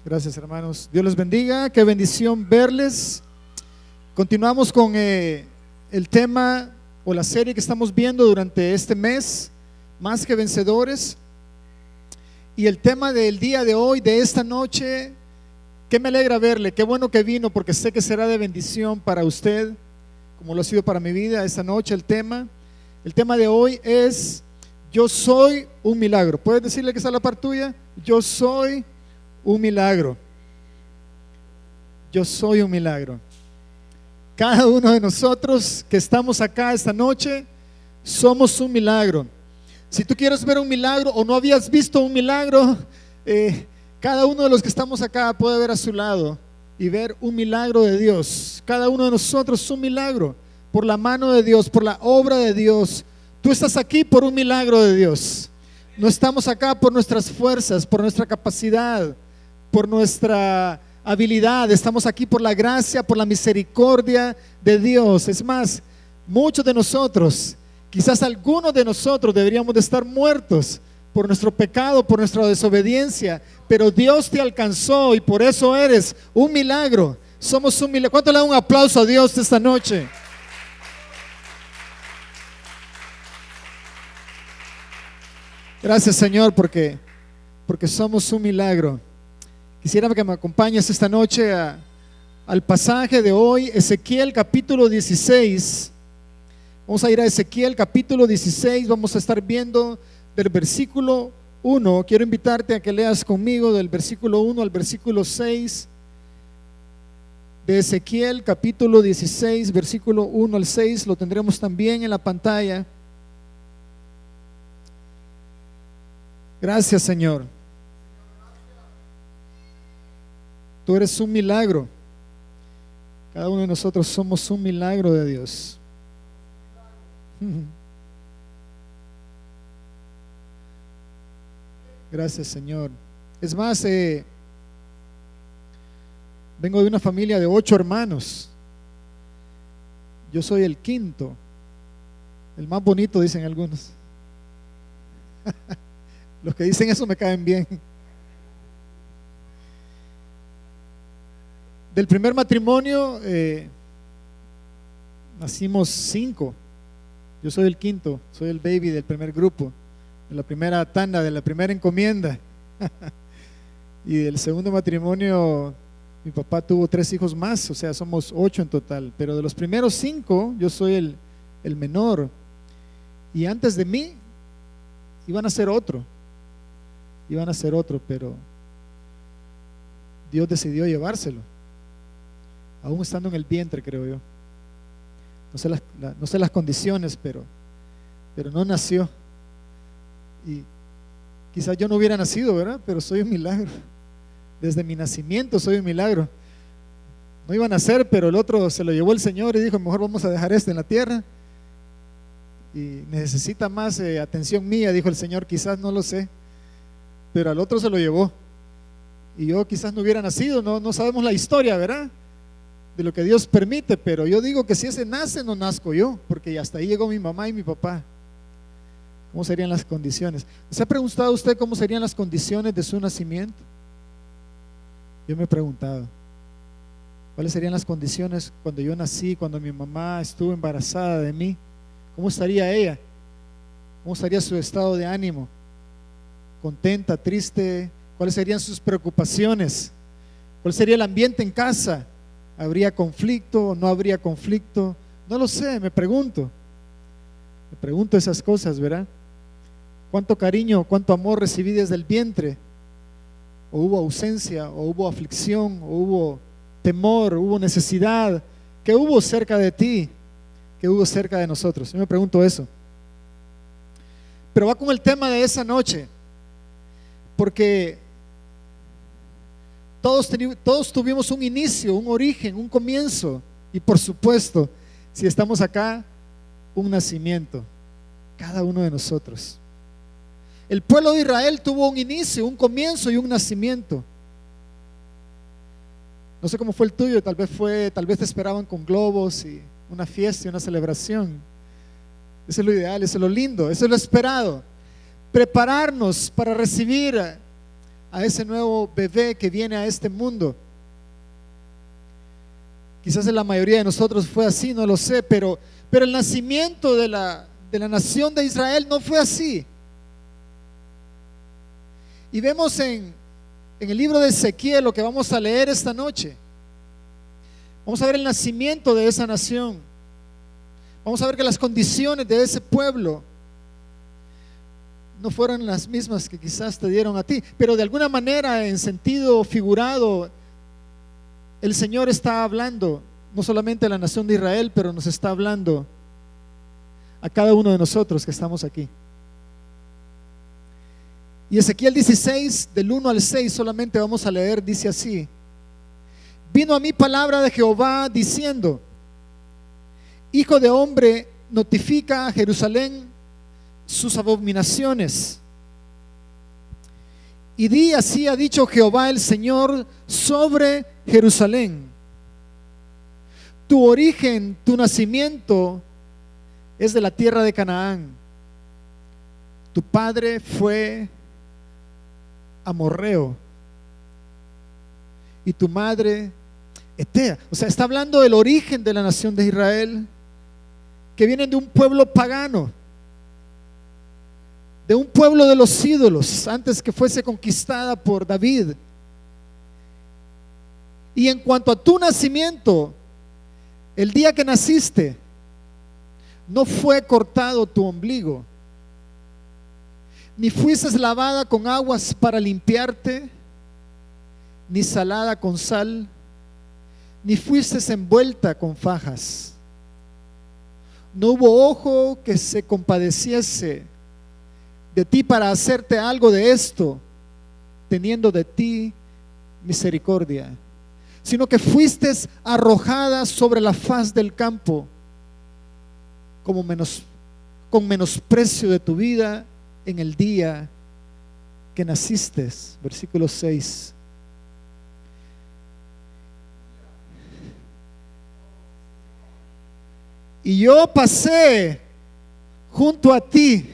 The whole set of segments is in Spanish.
Gracias, hermanos. Dios les bendiga. Qué bendición verles. Continuamos con el tema o la serie que estamos viendo durante este mes, Más que Vencedores. Y el tema del día de hoy, de esta noche, que me alegra verle. Qué bueno que vino, porque sé que será de bendición para usted, como lo ha sido para mi vida esta noche. El tema de hoy es: yo soy un milagro. ¿Puedes decirle que está a la par tuya? Yo soy un milagro. Yo soy un milagro. Cada uno de nosotros que estamos acá esta noche somos un milagro. Si tú quieres ver un milagro o no habías visto un milagro, cada uno de los que estamos acá puede ver a su lado y ver un milagro de Dios. Cada uno de nosotros es un milagro, por la mano de Dios, por la obra de Dios. Tú estás aquí por un milagro de Dios. No estamos acá por nuestras fuerzas, por nuestra capacidad, por nuestra habilidad. Estamos aquí por la gracia, por la misericordia de Dios. Es más, muchos de nosotros, quizás algunos de nosotros, deberíamos de estar muertos por nuestro pecado, por nuestra desobediencia, pero Dios te alcanzó y por eso eres un milagro. Somos un milagro. ¿Cuánto le da un aplauso a Dios esta noche? Gracias, Señor, porque somos un milagro. Quisiera que me acompañes esta noche al pasaje de hoy, Ezequiel capítulo 16. Vamos a ir a Ezequiel capítulo 16. Vamos a estar viendo del versículo 1. Quiero invitarte a que leas conmigo del versículo 1 al versículo 6 de Ezequiel capítulo 16, versículo 1 al 6. Lo tendremos también en la pantalla. Gracias, Señor. Tú eres un milagro. Cada uno de nosotros somos un milagro de Dios. Gracias, Señor. Es más, vengo de una familia de 8 hermanos. Yo soy el quinto, el más bonito, dicen algunos. Los que dicen eso me caen bien. Del primer matrimonio nacimos 5. Yo soy el quinto, soy el baby del primer grupo, de la primera tanda, de la primera encomienda. Y del segundo matrimonio mi papá tuvo 3 hijos más, o sea, somos 8 en total. Pero de los primeros 5 yo soy el menor. Y antes de mí iban a ser otro, pero Dios decidió llevárselo, aún estando en el vientre, creo yo. No sé las condiciones, pero no nació. Y quizás yo no hubiera nacido, ¿verdad? Pero soy un milagro. Desde mi nacimiento soy un milagro. No iba a nacer, pero el otro se lo llevó el Señor y dijo: mejor vamos a dejar este en la tierra. Y necesita más atención mía, dijo el Señor. Quizás, no lo sé, pero al otro se lo llevó. Y yo quizás no hubiera nacido. No sabemos la historia, ¿verdad?, de lo que Dios permite, pero yo digo que si ese nace, no nazco yo, porque hasta ahí llegó mi mamá y mi papá. ¿Cómo serían las condiciones? ¿Se ha preguntado usted cómo serían las condiciones de su nacimiento? Yo me he preguntado cuáles serían las condiciones cuando yo nací, cuando mi mamá estuvo embarazada de mí. ¿Cómo estaría ella? ¿Cómo estaría su estado de ánimo? ¿Contenta, triste? ¿Cuáles serían sus preocupaciones? ¿Cuál sería el ambiente en casa? ¿Habría conflicto o no habría conflicto? No lo sé, me pregunto esas cosas, ¿verdad? ¿Cuánto cariño, cuánto amor recibí desde el vientre? ¿O hubo ausencia, o hubo aflicción, o hubo temor, hubo necesidad? ¿Qué hubo cerca de ti? ¿Qué hubo cerca de nosotros? Yo me pregunto eso. Pero va con el tema de esa noche, porque todos tuvimos un inicio, un origen, un comienzo. Y por supuesto, si estamos acá, un nacimiento. Cada uno de nosotros. El pueblo de Israel tuvo un inicio, un comienzo y un nacimiento. No sé cómo fue el tuyo. Tal vez te esperaban con globos y una fiesta y una celebración. Eso es lo ideal, eso es lo lindo, eso es lo esperado. Prepararnos para recibir a ese nuevo bebé que viene a este mundo. Quizás en la mayoría de nosotros fue así, no lo sé, pero el nacimiento de la nación de Israel no fue así. Y vemos en el libro de Ezequiel, lo que vamos a leer esta noche, vamos a ver el nacimiento de esa nación. Vamos a ver que las condiciones de ese pueblo no fueron las mismas que quizás te dieron a ti, pero de alguna manera, en sentido figurado, el Señor está hablando no solamente a la nación de Israel, pero nos está hablando a cada uno de nosotros que estamos aquí. Y Ezequiel 16, del 1 al 6, solamente vamos a leer, dice así: vino a mí palabra de Jehová diciendo: hijo de hombre, notifica a Jerusalén sus abominaciones, y di: así ha dicho Jehová el Señor sobre Jerusalén, tu origen, tu nacimiento es de la tierra de Canaán, tu padre fue amorreo y tu madre Etea. O sea, está hablando del origen de la nación de Israel, que vienen de un pueblo pagano, de un pueblo de los ídolos, antes que fuese conquistada por David. Y en cuanto a tu nacimiento, el día que naciste, no fue cortado tu ombligo, ni fuiste lavada con aguas para limpiarte, ni salada con sal, ni fuiste envuelta con fajas. No hubo ojo que se compadeciese de ti para hacerte algo de esto, teniendo de ti misericordia, sino que fuiste arrojada sobre la faz del campo con menosprecio de tu vida en el día que naciste. Versículo 6. Y yo pasé junto a ti,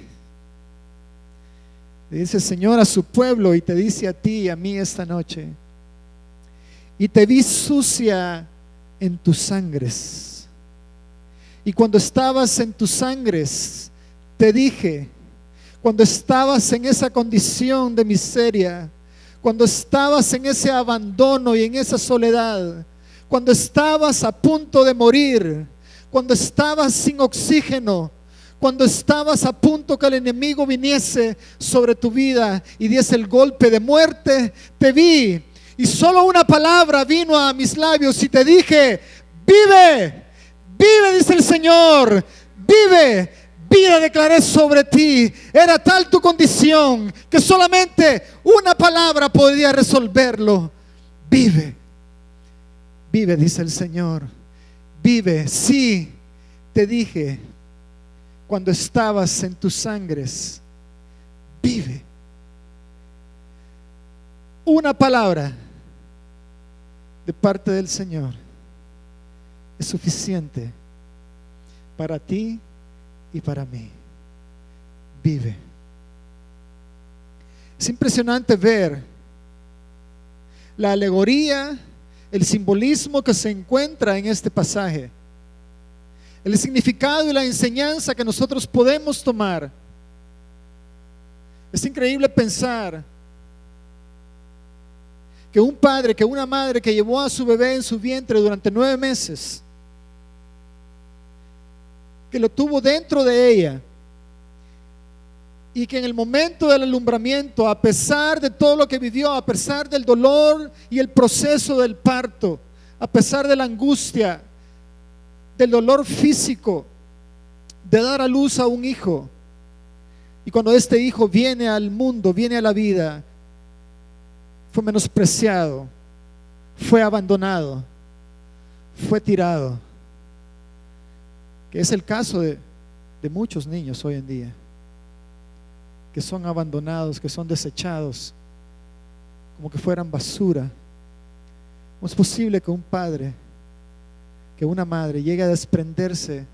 le dice el Señor a su pueblo, y te dice a ti y a mí esta noche: y te vi sucia en tus sangres, y cuando estabas en tus sangres te dije, cuando estabas en esa condición de miseria, cuando estabas en ese abandono y en esa soledad, cuando estabas a punto de morir, cuando estabas sin oxígeno, cuando estabas a punto que el enemigo viniese sobre tu vida y diese el golpe de muerte, te vi, y solo una palabra vino a mis labios y te dije: vive, vive, dice el Señor, vive. Vida declaré sobre ti. Era tal tu condición que solamente una palabra podía resolverlo: vive, vive, dice el Señor, vive. Sí, te dije, cuando estabas en tus sangres, vive. Una palabra de parte del Señor es suficiente para ti y para mí. Vive. Es impresionante ver la alegoría, el simbolismo que se encuentra en este pasaje, el significado y la enseñanza que nosotros podemos tomar. Es increíble pensar que un padre, que una madre que llevó a su bebé en su vientre durante 9 meses, que lo tuvo dentro de ella, y que en el momento del alumbramiento, a pesar de todo lo que vivió, a pesar del dolor y el proceso del parto, a pesar de la angustia, del dolor físico de dar a luz a un hijo, y cuando este hijo viene al mundo, viene a la vida, fue menospreciado, fue abandonado, fue tirado, que es el caso de muchos niños hoy en día, que son abandonados, que son desechados como que fueran basura. ¿Cómo es posible que un padre, que una madre llegue a desprenderse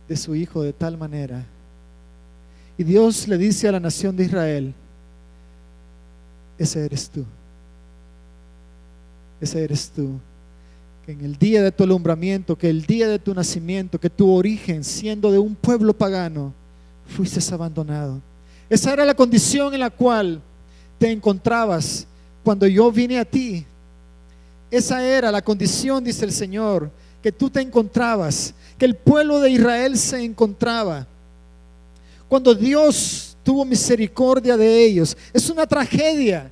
de su hijo de tal manera? Y Dios le dice a la nación de Israel: ese eres tú. Ese eres tú. Que en el día de tu alumbramiento, que el día de tu nacimiento, que tu origen, siendo de un pueblo pagano, fuiste abandonado. Esa era la condición en la cual te encontrabas cuando yo vine a ti. Esa era la condición, dice el Señor, que tú te encontrabas, que el pueblo de Israel se encontraba. Cuando Dios tuvo misericordia de ellos. Es una tragedia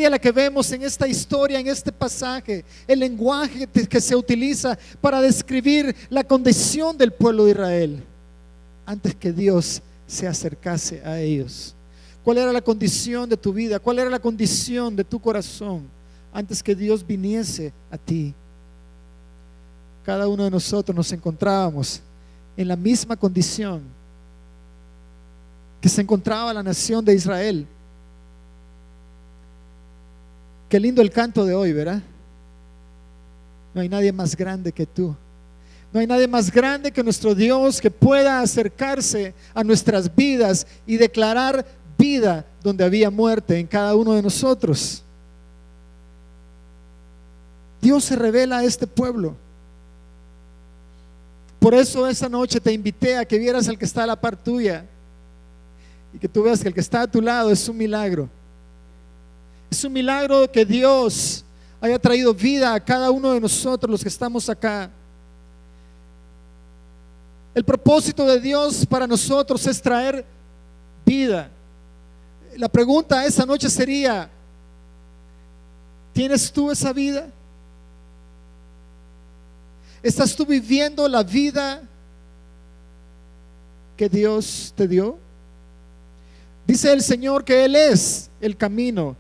la que vemos en esta historia, en este pasaje, el lenguaje que se utiliza para describir la condición del pueblo de Israel antes que Dios se acercase a ellos. ¿Cuál era la condición de tu vida? ¿Cuál era la condición de tu corazón antes que Dios viniese a ti? Cada uno de nosotros nos encontrábamos en la misma condición que se encontraba la nación de Israel. Qué lindo el canto de hoy, ¿verdad? No hay nadie más grande que tú. No hay nadie más grande que nuestro Dios que pueda acercarse a nuestras vidas y declarar vida donde había muerte en cada uno de nosotros. Dios se revela a este pueblo. Por eso esa noche te invité a que vieras al que está a la par tuya y que tú veas que el que está a tu lado es un milagro. Es un milagro que Dios haya traído vida a cada uno de nosotros los que estamos acá. El propósito de Dios para nosotros es traer vida. La pregunta esa noche sería: ¿tienes tú esa vida? ¿Estás tú viviendo la vida que Dios te dio? Dice el Señor que Él es el camino.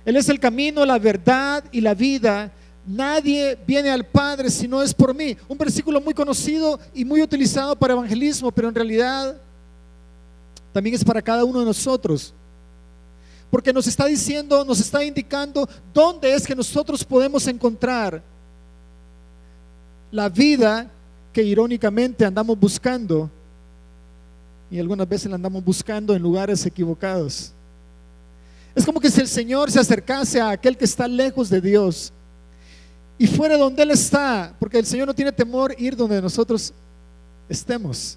Él es el camino, la verdad y la vida. Nadie viene al Padre si no es por mí. Un versículo muy conocido y muy utilizado para evangelismo, pero en realidad también es para cada uno de nosotros. Porque nos está diciendo, nos está indicando dónde es que nosotros podemos encontrar la vida que irónicamente andamos buscando, y algunas veces la andamos buscando en lugares equivocados. Es como que si el Señor se acercase a aquel que está lejos de Dios y fuera donde Él está, porque el Señor no tiene temor ir donde nosotros estemos.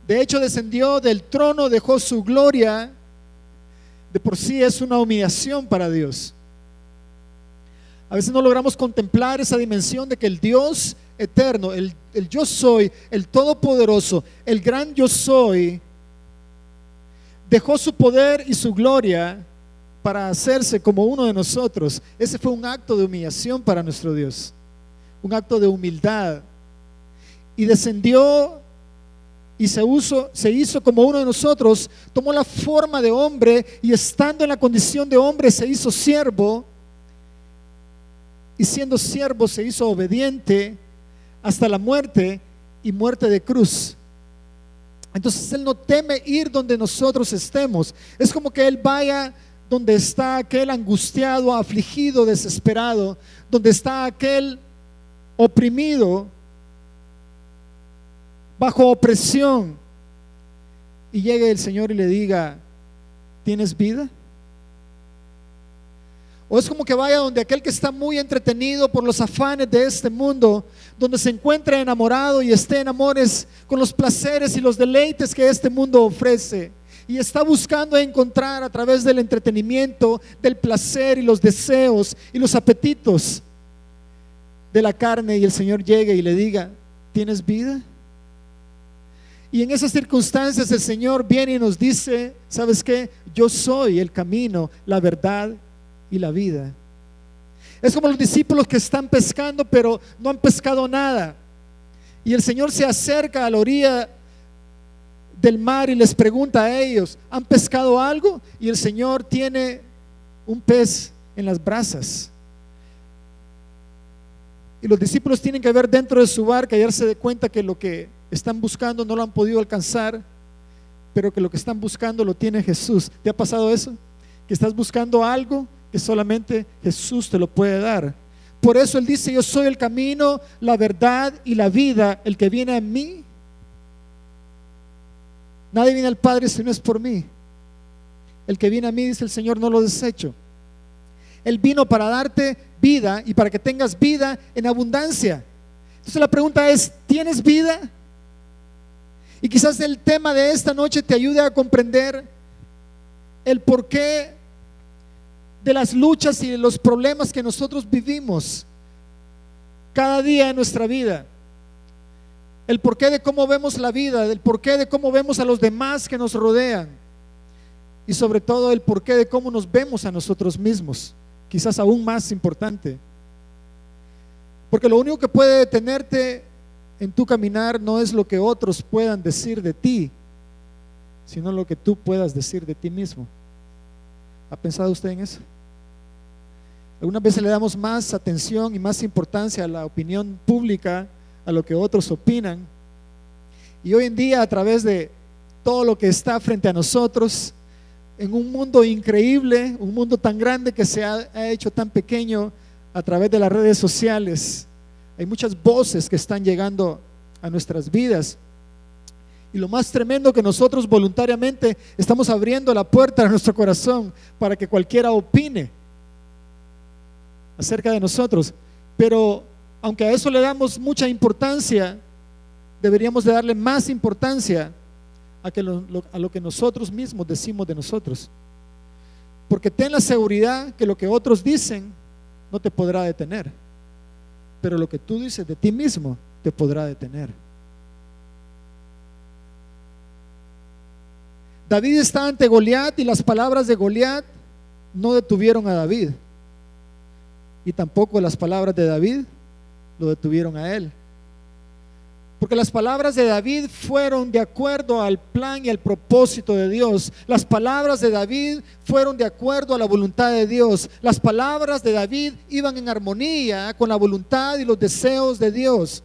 De hecho, descendió del trono, dejó su gloria. De por sí es una humillación para Dios. A veces no logramos contemplar esa dimensión de que el Dios eterno, el yo soy, el todopoderoso, el gran yo soy, dejó su poder y su gloria para hacerse como uno de nosotros. Ese fue un acto de humillación para nuestro Dios, un acto de humildad, y descendió y se hizo como uno de nosotros, tomó la forma de hombre y estando en la condición de hombre se hizo siervo, y siendo siervo se hizo obediente hasta la muerte y muerte de cruz. Entonces Él no teme ir donde nosotros estemos. Es como que Él vaya donde está aquel angustiado, afligido, desesperado, donde está aquel oprimido, bajo opresión, y llegue el Señor y le diga: ¿tienes vida? O es como que vaya donde aquel que está muy entretenido por los afanes de este mundo, donde se encuentra enamorado y esté en amores con los placeres y los deleites que este mundo ofrece, y está buscando encontrar a través del entretenimiento, del placer y los deseos y los apetitos de la carne, y el Señor llegue y le diga: ¿tienes vida? Y en esas circunstancias el Señor viene y nos dice: ¿sabes qué? Yo soy el camino, la verdad y la vida. Es como los discípulos que están pescando pero no han pescado nada, y el Señor se acerca a la orilla del mar y les pregunta a ellos: ¿han pescado algo? Y el Señor tiene un pez en las brasas, y los discípulos tienen que ver dentro de su barca y darse de cuenta que lo que están buscando no lo han podido alcanzar, pero que lo que están buscando lo tiene Jesús. ¿Te ha pasado eso? Que estás buscando algo que solamente Jesús te lo puede dar. Por eso Él dice: yo soy el camino, la verdad y la vida. El que viene a mí, nadie viene al Padre si no es por mí. El que viene a mí, dice el Señor, no lo desecho. Él vino para darte vida y para que tengas vida en abundancia. Entonces la pregunta es, ¿tienes vida? Y quizás el tema de esta noche te ayude a comprender el porqué de las luchas y de los problemas que nosotros vivimos cada día en nuestra vida. El porqué de cómo vemos la vida, el porqué de cómo vemos a los demás que nos rodean y sobre todo el porqué de cómo nos vemos a nosotros mismos, quizás aún más importante. Porque lo único que puede detenerte en tu caminar no es lo que otros puedan decir de ti, sino lo que tú puedas decir de ti mismo. ¿Ha pensado usted en eso? Algunas veces le damos más atención y más importancia a la opinión pública, a lo que otros opinan. Y hoy en día, a través de todo lo que está frente a nosotros, en un mundo increíble, un mundo tan grande que se ha hecho tan pequeño a través de las redes sociales, hay muchas voces que están llegando a nuestras vidas. Y lo más tremendo, que nosotros voluntariamente estamos abriendo la puerta de nuestro corazón para que cualquiera opine acerca de nosotros. Pero aunque a eso le damos mucha importancia, deberíamos de darle más importancia a lo que nosotros mismos decimos de nosotros. Porque ten la seguridad que lo que otros dicen no te podrá detener, pero lo que tú dices de ti mismo te podrá detener. David está ante Goliat y las palabras de Goliat no detuvieron a David, y tampoco las palabras de David lo detuvieron a él. Porque las palabras de David fueron de acuerdo al plan y al propósito de Dios. Las palabras de David fueron de acuerdo a la voluntad de Dios. Las palabras de David iban en armonía con la voluntad y los deseos de Dios.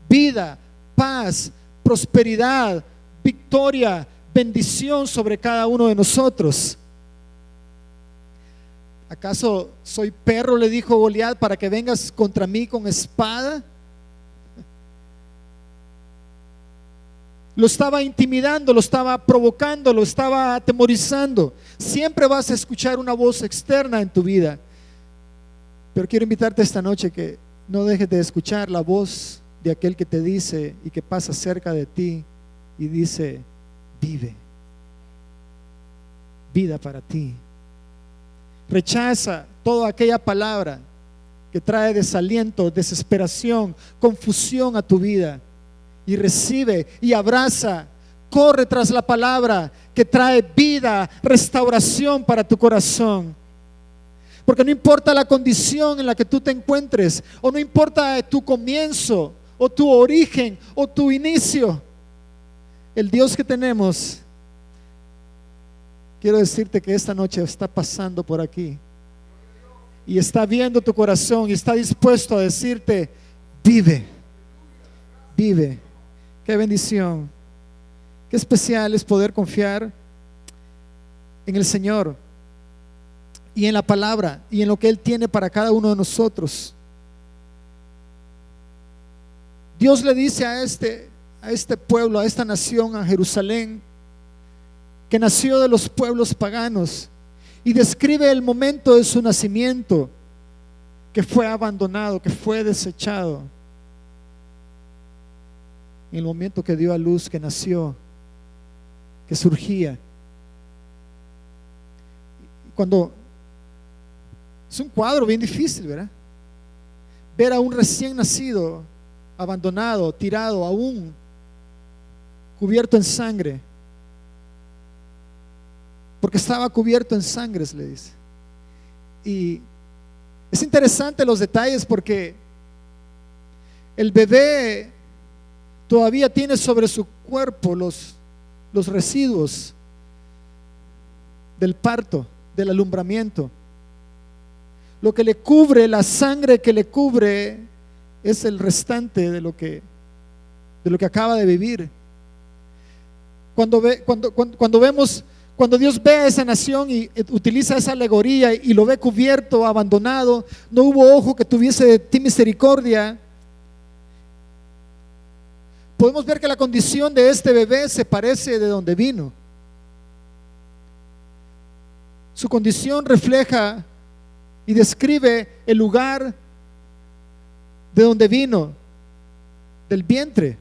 Vida, paz, prosperidad, victoria, bendición sobre cada uno de nosotros. ¿Acaso soy perro?, le dijo Goliat, para que vengas contra mí con espada. Lo estaba intimidando, lo estaba provocando, lo estaba atemorizando. Siempre vas a escuchar una voz externa en tu vida, pero quiero invitarte esta noche que no dejes de escuchar la voz de aquel que te dice y que pasa cerca de ti y dice: vive, vida para ti. Rechaza toda aquella palabra que trae desaliento, desesperación, confusión a tu vida, y recibe y abraza, corre tras la palabra que trae vida, restauración para tu corazón. Porque no importa la condición en la que tú te encuentres, o no importa tu comienzo, o tu origen, o tu inicio, el Dios que tenemos, quiero decirte que esta noche está pasando por aquí y está viendo tu corazón y está dispuesto a decirte: vive, vive. Qué bendición, qué especial es poder confiar en el Señor y en la palabra y en lo que Él tiene para cada uno de nosotros. Dios le dice a este pueblo, a esta nación, a Jerusalén, que nació de los pueblos paganos, y describe el momento de su nacimiento, que fue abandonado, que fue desechado. En el momento que dio a luz, que nació, que surgía. Cuando es un cuadro bien difícil, ¿verdad? Ver a un recién nacido abandonado, tirado, aún cubierto en sangre, porque estaba cubierto en sangre, le dice. Y es interesante los detalles, porque el bebé todavía tiene sobre su cuerpo los residuos del parto, del alumbramiento. Lo que le cubre, la sangre que le cubre, es el restante de lo que acaba de vivir. Cuando Dios ve a esa nación y utiliza esa alegoría y lo ve cubierto, abandonado, no hubo ojo que tuviese de ti misericordia, podemos ver que la condición de este bebé se parece de donde vino. Su condición refleja y describe el lugar de donde vino, del vientre,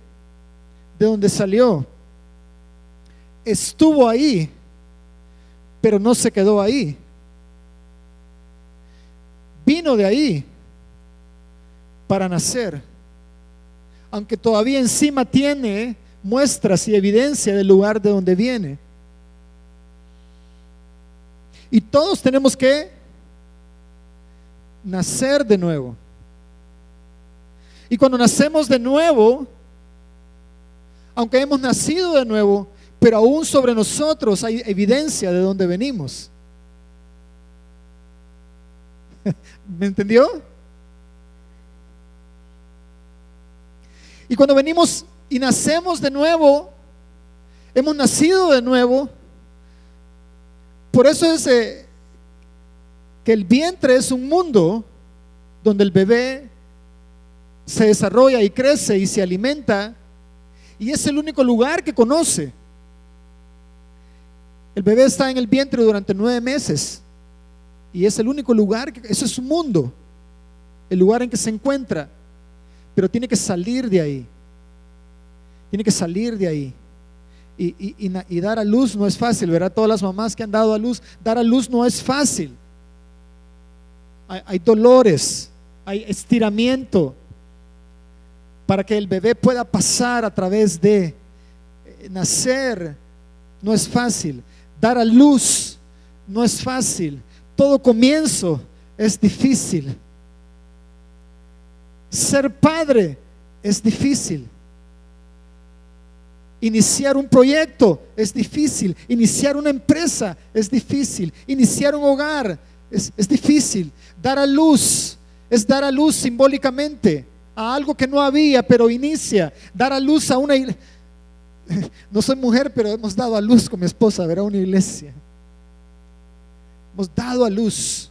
de donde salió. Estuvo ahí, pero no se quedó ahí. Vino de ahí para nacer, aunque todavía encima tiene muestras y evidencia del lugar de donde viene. Y todos tenemos que nacer de nuevo. Y cuando nacemos de nuevo, aunque hemos nacido de nuevo, pero aún sobre nosotros hay evidencia de dónde venimos. ¿Me entendió? Y cuando venimos y nacemos de nuevo, hemos nacido de nuevo. Por eso es que el vientre es un mundo donde el bebé se desarrolla y crece y se alimenta, y es el único lugar que conoce. El bebé está en el vientre durante 9 meses y es el único lugar eso es su mundo, el lugar en que se encuentra, pero tiene que salir de ahí. Tiene que salir de ahí. Y dar a luz no es fácil, ¿verdad? Todas las mamás que han dado a luz, dar a luz no es fácil. Hay dolores, hay estiramiento para que el bebé pueda pasar a través de nacer. No es fácil. Dar a luz no es fácil. Todo comienzo es difícil. Ser padre es difícil. Iniciar un proyecto es difícil. Iniciar una empresa es difícil. Iniciar un hogar es difícil. Dar a luz es dar a luz simbólicamente a algo que no había, pero inicia. Dar a luz a una iglesia. No soy mujer, pero hemos dado a luz con mi esposa, ¿verdad? Una iglesia. Hemos dado a luz.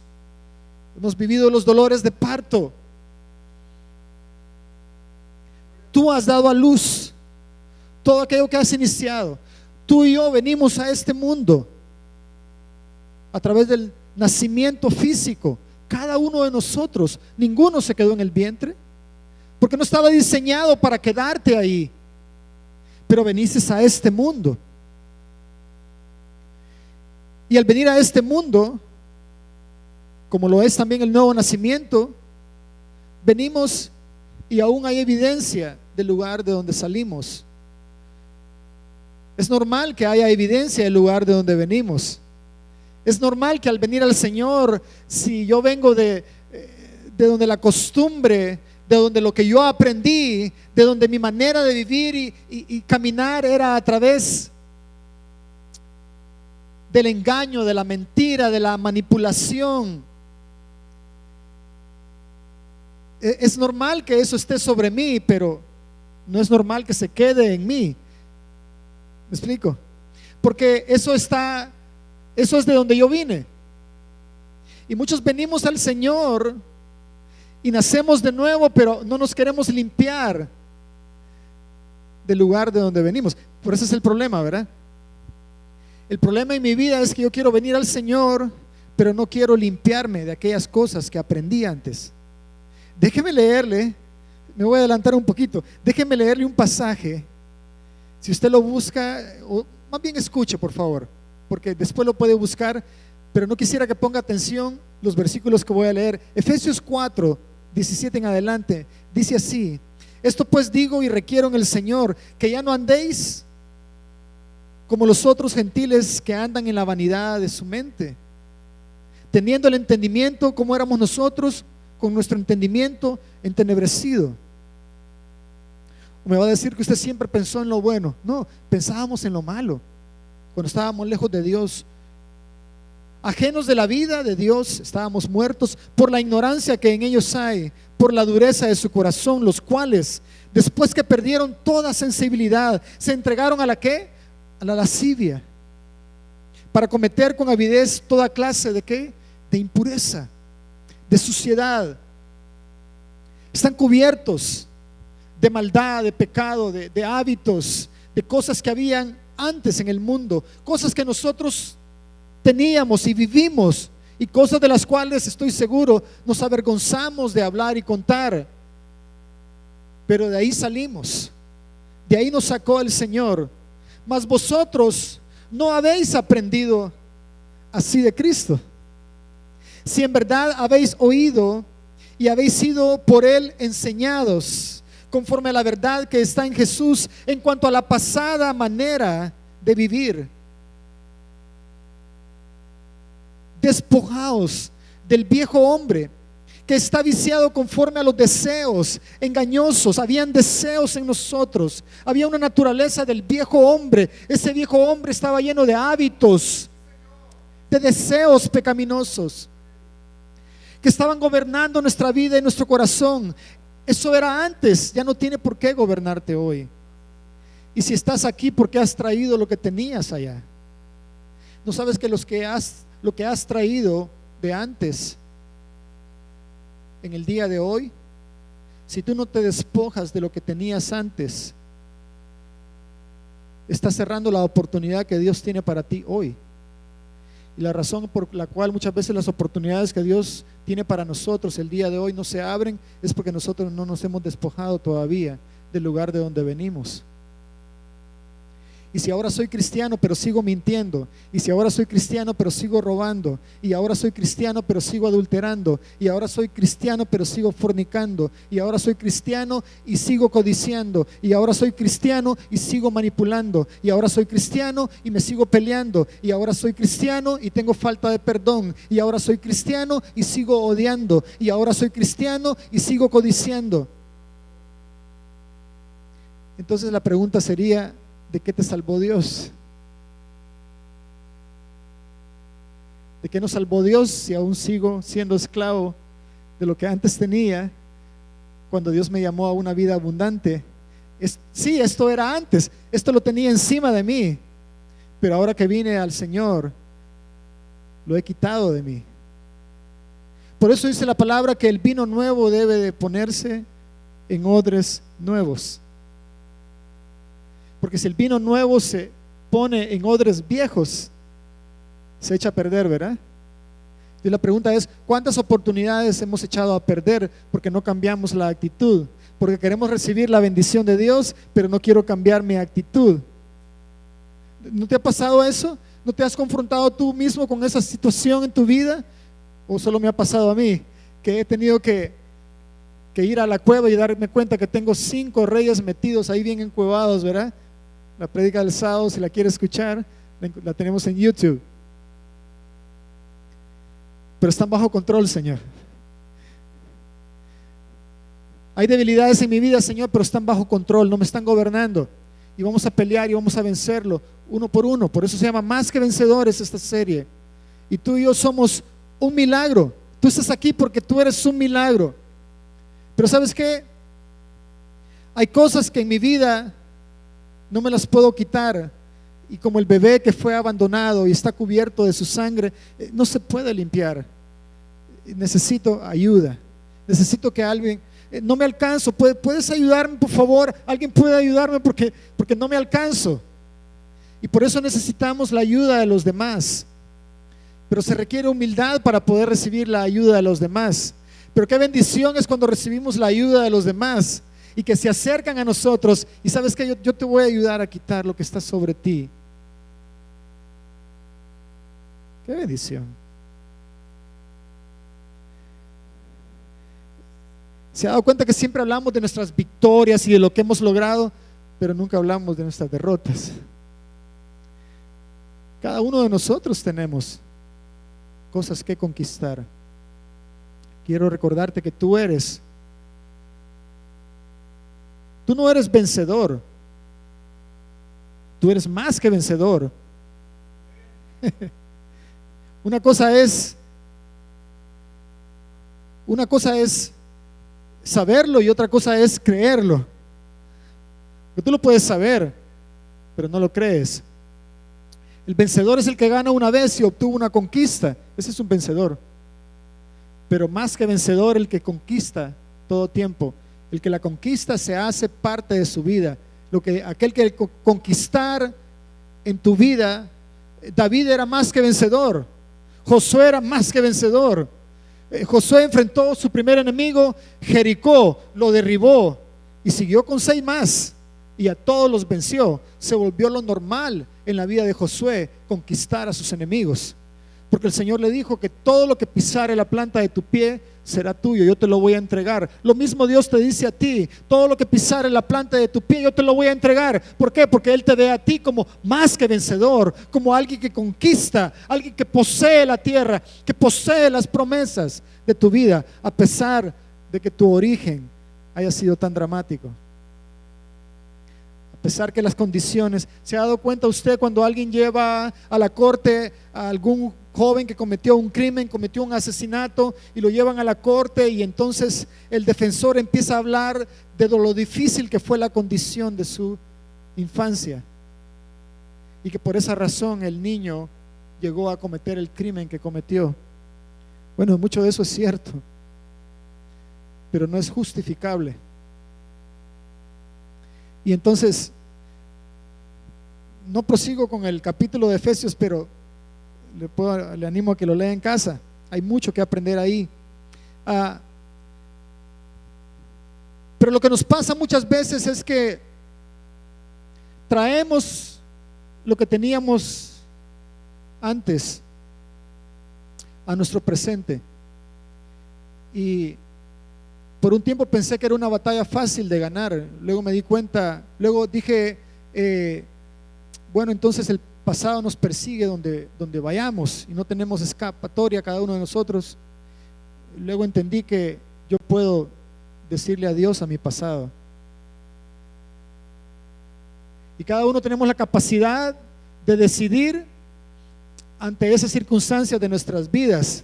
Hemos vivido los dolores de parto. Tú has dado a luz todo aquello que has iniciado. Tú y yo venimos a este mundo a través del nacimiento físico. Cada uno de nosotros, ninguno se quedó en el vientre, porque no estaba diseñado para quedarte ahí, pero veniste a este mundo. Y al venir a este mundo, como lo es también el nuevo nacimiento, venimos y aún hay evidencia del lugar de donde salimos. Es normal que haya evidencia del lugar de donde venimos. Es normal que al venir al Señor, si yo vengo de donde la costumbre, de donde lo que yo aprendí, de donde mi manera de vivir y caminar era a través del engaño, de la mentira, de la manipulación, es normal que eso esté sobre mí, pero no es normal que se quede en mí. ¿Me explico? Porque eso es de donde yo vine. Y muchos venimos al Señor y nacemos de nuevo, pero no nos queremos limpiar del lugar de donde venimos. Por eso es el problema, ¿verdad? El problema en mi vida es que yo quiero venir al Señor, pero no quiero limpiarme de aquellas cosas que aprendí antes. Déjeme leerle, me voy a adelantar un poquito, déjeme leerle un pasaje. Si usted lo busca, o más bien escuche, por favor, porque después lo puede buscar, pero no quisiera que ponga atención los versículos que voy a leer. Efesios 4, 17 en adelante, dice así: esto pues digo y requiero en el Señor, que ya no andéis como los otros gentiles que andan en la vanidad de su mente, teniendo el entendimiento como éramos nosotros, con nuestro entendimiento entenebrecido. Me va a decir que usted siempre pensó en lo bueno. No, pensábamos en lo malo cuando estábamos lejos de Dios, ajenos de la vida de Dios. Estábamos muertos por la ignorancia que en ellos hay, por la dureza de su corazón, los cuales después que perdieron toda sensibilidad se entregaron a la ¿qué? A la lascivia, para cometer con avidez toda clase de ¿qué? De impureza, de suciedad. Están cubiertos de maldad, de pecado, de hábitos, de cosas que habían antes en el mundo, cosas que nosotros teníamos y vivimos, y cosas de las cuales estoy seguro nos avergonzamos de hablar y contar, pero de ahí salimos, de ahí nos sacó el Señor. Mas vosotros no habéis aprendido así de Cristo, si en verdad habéis oído y habéis sido por Él enseñados, conforme a la verdad que está en Jesús, en cuanto a la pasada manera de vivir. Despojaos del viejo hombre que está viciado conforme a los deseos engañosos. Habían deseos en nosotros, había una naturaleza del viejo hombre. Ese viejo hombre estaba lleno de hábitos, de deseos pecaminosos que estaban gobernando nuestra vida y nuestro corazón. Eso era antes, ya no tiene por qué gobernarte hoy. Y si estás aquí, porque has traído lo que tenías allá. No sabes que lo que has traído de antes, en el día de hoy, si tú no te despojas de lo que tenías antes, estás cerrando la oportunidad que Dios tiene para ti hoy. Y la razón por la cual muchas veces las oportunidades que Dios tiene para nosotros el día de hoy no se abren es porque nosotros no nos hemos despojado todavía del lugar de donde venimos. Y si ahora soy cristiano pero sigo mintiendo, y si ahora soy cristiano pero sigo robando, y ahora soy cristiano pero sigo adulterando, y ahora soy cristiano pero sigo fornicando, y ahora soy cristiano y sigo codiciando, y ahora soy cristiano y sigo manipulando, y ahora soy cristiano y me sigo peleando, y ahora soy cristiano y tengo falta de perdón, y ahora soy cristiano y sigo odiando, y ahora soy cristiano y sigo codiciando. Entonces la pregunta sería: ¿de qué te salvó Dios? ¿De qué nos salvó Dios si aún sigo siendo esclavo de lo que antes tenía, cuando Dios me llamó a una vida abundante? Sí, esto era antes, esto lo tenía encima de mí, pero ahora que vine al Señor, lo he quitado de mí. Por eso dice la palabra que el vino nuevo debe de ponerse en odres nuevos. Porque si el vino nuevo se pone en odres viejos, se echa a perder, ¿verdad? Y la pregunta es: ¿cuántas oportunidades hemos echado a perder porque no cambiamos la actitud? Porque queremos recibir la bendición de Dios, pero no quiero cambiar mi actitud. ¿No te ha pasado eso? ¿No te has confrontado tú mismo con esa situación en tu vida? ¿O solo me ha pasado a mí, que he tenido que ir a la cueva y darme cuenta que tengo 5 reyes metidos ahí bien encuevados, ¿verdad? La prédica del sábado, si la quiere escuchar, la tenemos en YouTube. Pero están bajo control, Señor. Hay debilidades en mi vida, Señor, pero están bajo control, no me están gobernando. Y vamos a pelear y vamos a vencerlo uno por uno. Por eso se llama Más que Vencedores esta serie. Y tú y yo somos un milagro. Tú estás aquí porque tú eres un milagro. Pero ¿sabes qué? Hay cosas que en mi vida no me las puedo quitar, y como el bebé que fue abandonado y está cubierto de su sangre, no se puede limpiar. Necesito ayuda, necesito que alguien, no me alcanzo, ¿puedes ayudarme, por favor? Alguien puede ayudarme porque no me alcanzo. Y por eso necesitamos la ayuda de los demás. Pero se requiere humildad para poder recibir la ayuda de los demás. Pero qué bendición es cuando recibimos la ayuda de los demás y que se acercan a nosotros y sabes que yo te voy a ayudar a quitar lo que está sobre ti. Qué bendición. ¿Se ha dado cuenta que siempre hablamos de nuestras victorias y de lo que hemos logrado, pero nunca hablamos de nuestras derrotas? Cada uno de nosotros tenemos cosas que conquistar. Quiero recordarte que tú no eres vencedor, tú eres más que vencedor. Una cosa es saberlo y otra cosa es creerlo. Porque tú lo puedes saber, pero no lo crees. El vencedor es el que gana una vez y obtuvo una conquista. Ese es un vencedor. Pero más que vencedor, el que conquista todo tiempo. El que la conquista se hace parte de su vida. Aquel que conquistar en tu vida David era más que vencedor. Josué era más que vencedor. Josué enfrentó su primer enemigo, Jericó, lo derribó y siguió con 6 más y a todos los venció. Se volvió lo normal en la vida de Josué conquistar a sus enemigos, porque el Señor le dijo que todo lo que pisare la planta de tu pie será tuyo, yo te lo voy a entregar. Lo mismo Dios te dice a ti: todo lo que pisare la planta de tu pie, yo te lo voy a entregar. ¿Por qué? Porque Él te ve a ti como más que vencedor, como alguien que conquista, alguien que posee la tierra, que posee las promesas de tu vida, a pesar de que tu origen haya sido tan dramático, a pesar que las condiciones. ¿Se ha dado cuenta usted cuando alguien lleva a la corte a algún joven que cometió un crimen, cometió un asesinato, y lo llevan a la corte, y entonces el defensor empieza a hablar de lo difícil que fue la condición de su infancia y que por esa razón el niño llegó a cometer el crimen que cometió? Bueno, mucho de eso es cierto, pero no es justificable. Y entonces, no prosigo con el capítulo de Efesios, pero le animo a que lo lea en casa. Hay mucho que aprender ahí. Pero lo que nos pasa muchas veces es que traemos lo que teníamos antes a nuestro presente, y por un tiempo pensé que era una batalla fácil de ganar. Luego me di cuenta, luego dije, bueno, entonces el pasado nos persigue donde vayamos y no tenemos escapatoria cada uno de nosotros. Luego entendí que yo puedo decirle adiós a mi pasado, y cada uno tenemos la capacidad de decidir ante esas circunstancias de nuestras vidas,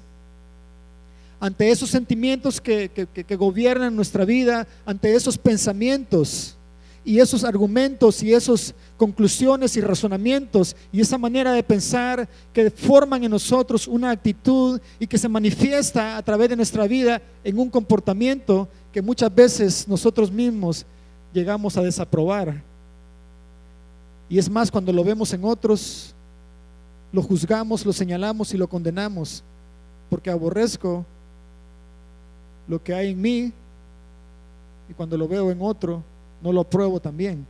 ante esos sentimientos que gobiernan nuestra vida, ante esos pensamientos y esos argumentos y esas conclusiones y razonamientos y esa manera de pensar que forman en nosotros una actitud y que se manifiesta a través de nuestra vida en un comportamiento que muchas veces nosotros mismos llegamos a desaprobar. Y es más, cuando lo vemos en otros, lo juzgamos, lo señalamos y lo condenamos, porque aborrezco lo que hay en mí, y cuando lo veo en otro no lo apruebo también.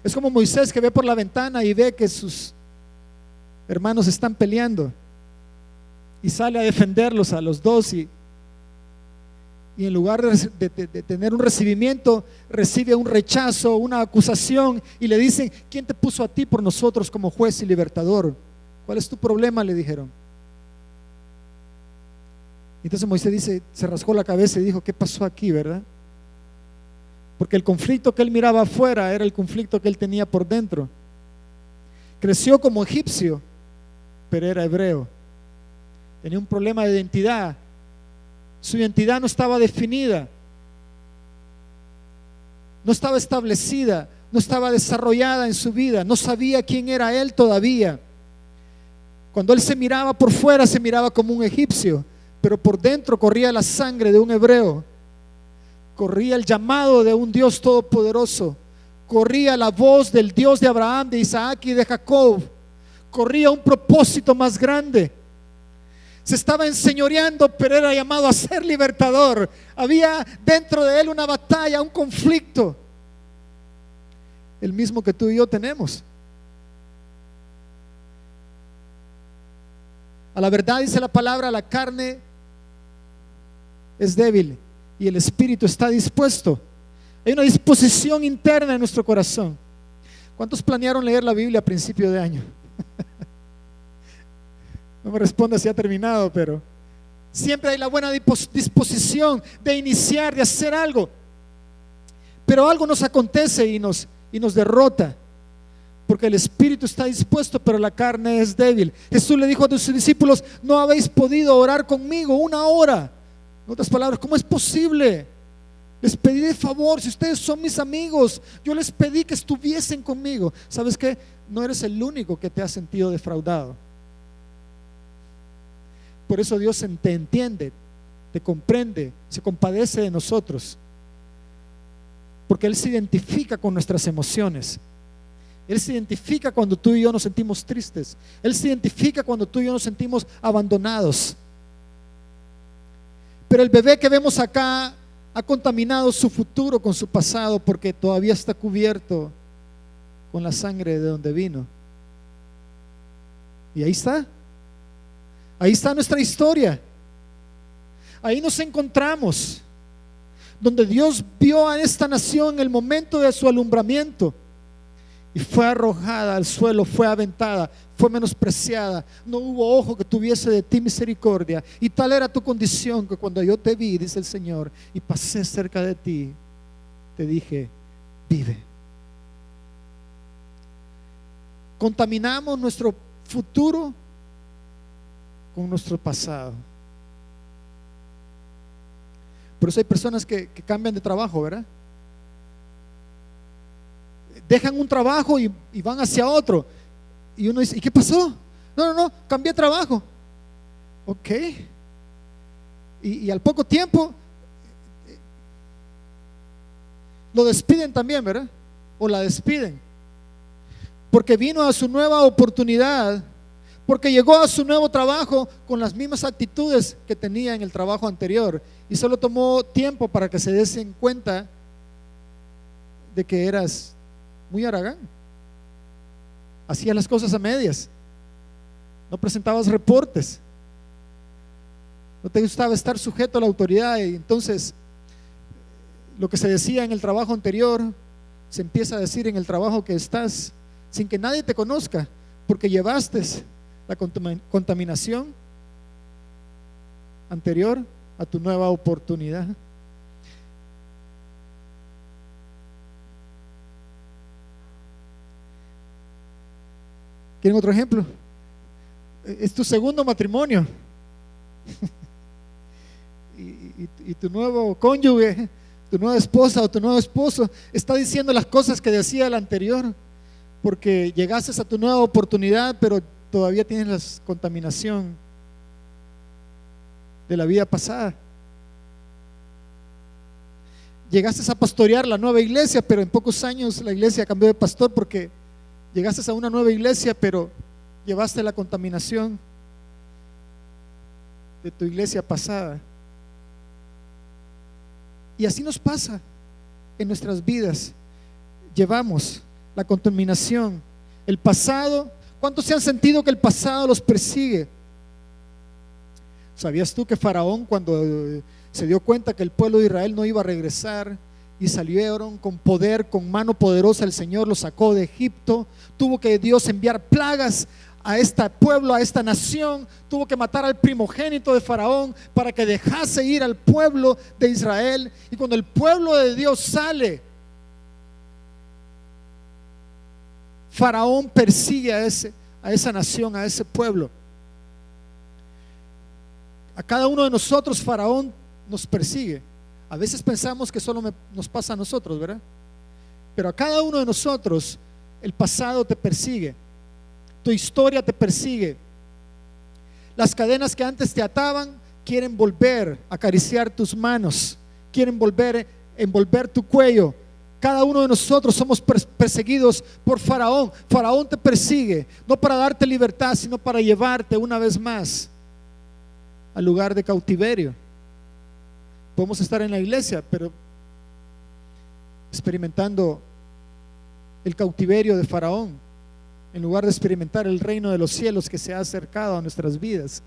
Es como Moisés, que ve por la ventana y ve que sus hermanos están peleando y sale a defenderlos a los dos, y en lugar de tener un recibimiento, recibe un rechazo, una acusación, y le dicen: ¿quién te puso a ti por nosotros como juez y libertador? ¿Cuál es tu problema?, le dijeron. Entonces Moisés dice, se rascó la cabeza y dijo: ¿qué pasó aquí, verdad? Porque el conflicto que él miraba afuera era el conflicto que él tenía por dentro. Creció como egipcio, pero era hebreo. Tenía un problema de identidad. Su identidad no estaba definida, no estaba establecida, no estaba desarrollada en su vida. No sabía quién era él todavía. Cuando él se miraba por fuera, se miraba como un egipcio, pero por dentro corría la sangre de un hebreo. Corría el llamado de un Dios todopoderoso. Corría la voz del Dios de Abraham, de Isaac y de Jacob. Corría un propósito más grande. Se estaba enseñoreando, pero era llamado a ser libertador. Había dentro de él una batalla, un conflicto, el mismo que tú y yo tenemos. A la verdad, dice la palabra, la carne es débil y el espíritu está dispuesto. Hay una disposición interna en nuestro corazón. ¿Cuántos planearon leer la Biblia a principio de año? No me responda si ha terminado, pero siempre hay la buena disposición de iniciar, de hacer algo. Pero algo nos acontece y nos derrota, porque el espíritu está dispuesto, pero la carne es débil. Jesús le dijo a sus discípulos: no habéis podido orar conmigo 1 hora. En otras palabras, ¿cómo es posible? Les pedí de favor, si ustedes son mis amigos, yo les pedí que estuviesen conmigo. ¿Sabes qué? No eres el único que te ha sentido defraudado. Por eso Dios te entiende, te comprende, se compadece de nosotros, porque Él se identifica con nuestras emociones. Él se identifica cuando tú y yo nos sentimos tristes. Él se identifica cuando tú y yo nos sentimos abandonados. Pero el bebé que vemos acá ha contaminado su futuro con su pasado, porque todavía está cubierto con la sangre de donde vino. Y ahí está nuestra historia. Ahí nos encontramos, donde Dios vio a esta nación en el momento de su alumbramiento y fue arrojada al suelo, fue aventada, fue menospreciada. No hubo ojo que tuviese de ti misericordia, y tal era tu condición que cuando yo te vi, dice el Señor, y pasé cerca de ti, te dije: vive. Contaminamos nuestro futuro con nuestro pasado. Por eso hay personas que cambian de trabajo, ¿verdad? Dejan un trabajo y van hacia otro, y uno dice: ¿y qué pasó? No, cambié de trabajo. Ok. Y al poco tiempo lo despiden también, ¿verdad? O la despiden, porque vino a su nueva oportunidad, porque llegó a su nuevo trabajo con las mismas actitudes que tenía en el trabajo anterior, y solo tomó tiempo para que se den cuenta de que eras muy haragán, hacías las cosas a medias, no presentabas reportes, no te gustaba estar sujeto a la autoridad, y entonces lo que se decía en el trabajo anterior se empieza a decir en el trabajo que estás, sin que nadie te conozca, porque llevaste la contaminación anterior a tu nueva oportunidad. ¿Quieren otro ejemplo? Es tu segundo matrimonio y tu nuevo cónyuge, tu nueva esposa o tu nuevo esposo está diciendo las cosas que decía el anterior, porque llegaste a tu nueva oportunidad, pero todavía tienes la contaminación de la vida pasada. Llegaste a pastorear la nueva iglesia, pero en pocos años la iglesia cambió de pastor, porque llegaste a una nueva iglesia, pero llevaste la contaminación de tu iglesia pasada. Y así nos pasa en nuestras vidas. Llevamos la contaminación, el pasado. ¿Cuántos se han sentido que el pasado los persigue? ¿Sabías tú que Faraón, cuando se dio cuenta que el pueblo de Israel no iba a regresar y salieron con poder, con mano poderosa, el Señor los sacó de Egipto, tuvo que Dios enviar plagas a este pueblo, a esta nación, tuvo que matar al primogénito de Faraón para que dejase ir al pueblo de Israel? Y cuando el pueblo de Dios sale, Faraón persigue a esa nación, a ese pueblo. A cada uno de nosotros Faraón nos persigue. A veces pensamos que solo nos pasa a nosotros, ¿verdad? Pero a cada uno de nosotros el pasado te persigue, tu historia te persigue. Las cadenas que antes te ataban quieren volver a acariciar tus manos, quieren volver a envolver tu cuello. Cada uno de nosotros somos perseguidos por Faraón. Faraón te persigue, no para darte libertad, sino para llevarte una vez más al lugar de cautiverio. Podemos estar en la iglesia, pero experimentando el cautiverio de Faraón, en lugar de experimentar el reino de los cielos que se ha acercado a nuestras vidas.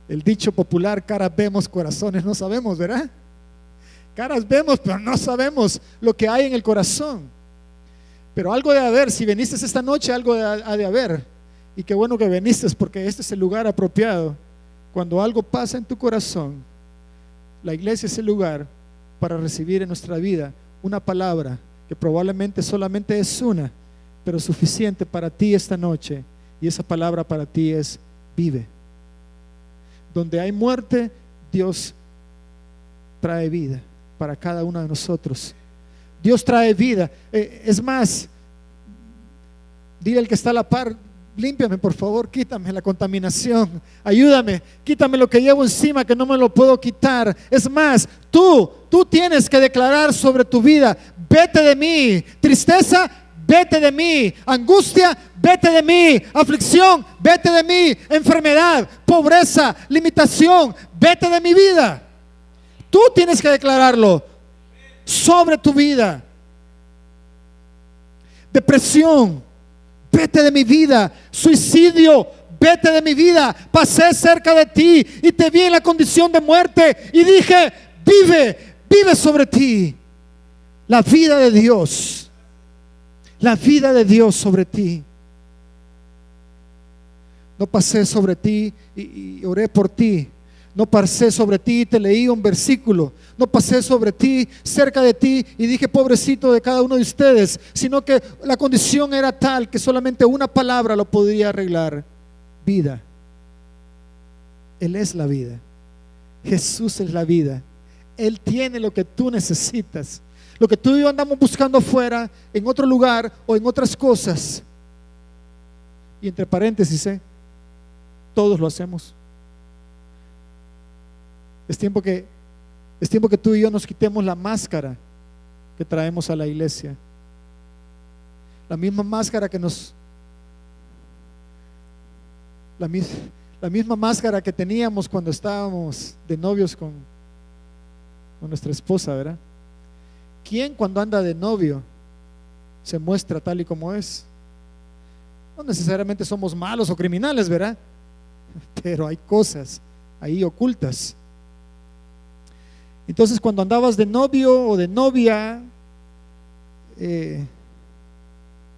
El dicho popular: caras vemos, corazones no sabemos, ¿verdad? Caras vemos, pero no sabemos lo que hay en el corazón. Pero algo de haber. Si viniste esta noche, algo ha de haber. Y qué bueno que viniste, porque este es el lugar apropiado. Cuando algo pasa en tu corazón, la iglesia es el lugar para recibir en nuestra vida una palabra que probablemente solamente es una, pero suficiente para ti esta noche. Y esa palabra para ti es: vive. Donde hay muerte, Dios trae vida para cada uno de nosotros. Dios trae vida. Es más, dile al que está a la par: límpiame por favor, quítame la contaminación, ayúdame, quítame lo que llevo encima que no me lo puedo quitar. Es más, tú tienes que declarar sobre tu vida: vete de mí, tristeza, vete de mí. Angustia, vete de mí. Aflicción, vete de mí. Enfermedad, pobreza, limitación, vete de mi vida. Tú tienes que declararlo sobre tu vida. Depresión, vete de mi vida. Suicidio, vete de mi vida. Pasé cerca de ti y te vi en la condición de muerte y dije, vive sobre ti la vida de Dios. La vida de Dios sobre ti. No pasé sobre ti y oré por ti. No pasé sobre ti y te leí un versículo. No pasé sobre ti, cerca de ti y dije, pobrecito de cada uno de ustedes, sino que la condición era tal que solamente una palabra lo podría arreglar. Vida. Él es la vida. Jesús es la vida. Él tiene lo que tú necesitas. Lo que tú y yo andamos buscando afuera, en otro lugar o en otras cosas. Y entre paréntesis, todos lo hacemos. Es tiempo que tú y yo nos quitemos la máscara que traemos a la iglesia. La misma máscara que la misma máscara que teníamos cuando estábamos de novios con nuestra esposa, ¿verdad? ¿Quién cuando anda de novio se muestra tal y como es? No necesariamente somos malos o criminales, ¿verdad? Pero hay cosas ahí ocultas. Entonces, cuando andabas de novio o de novia,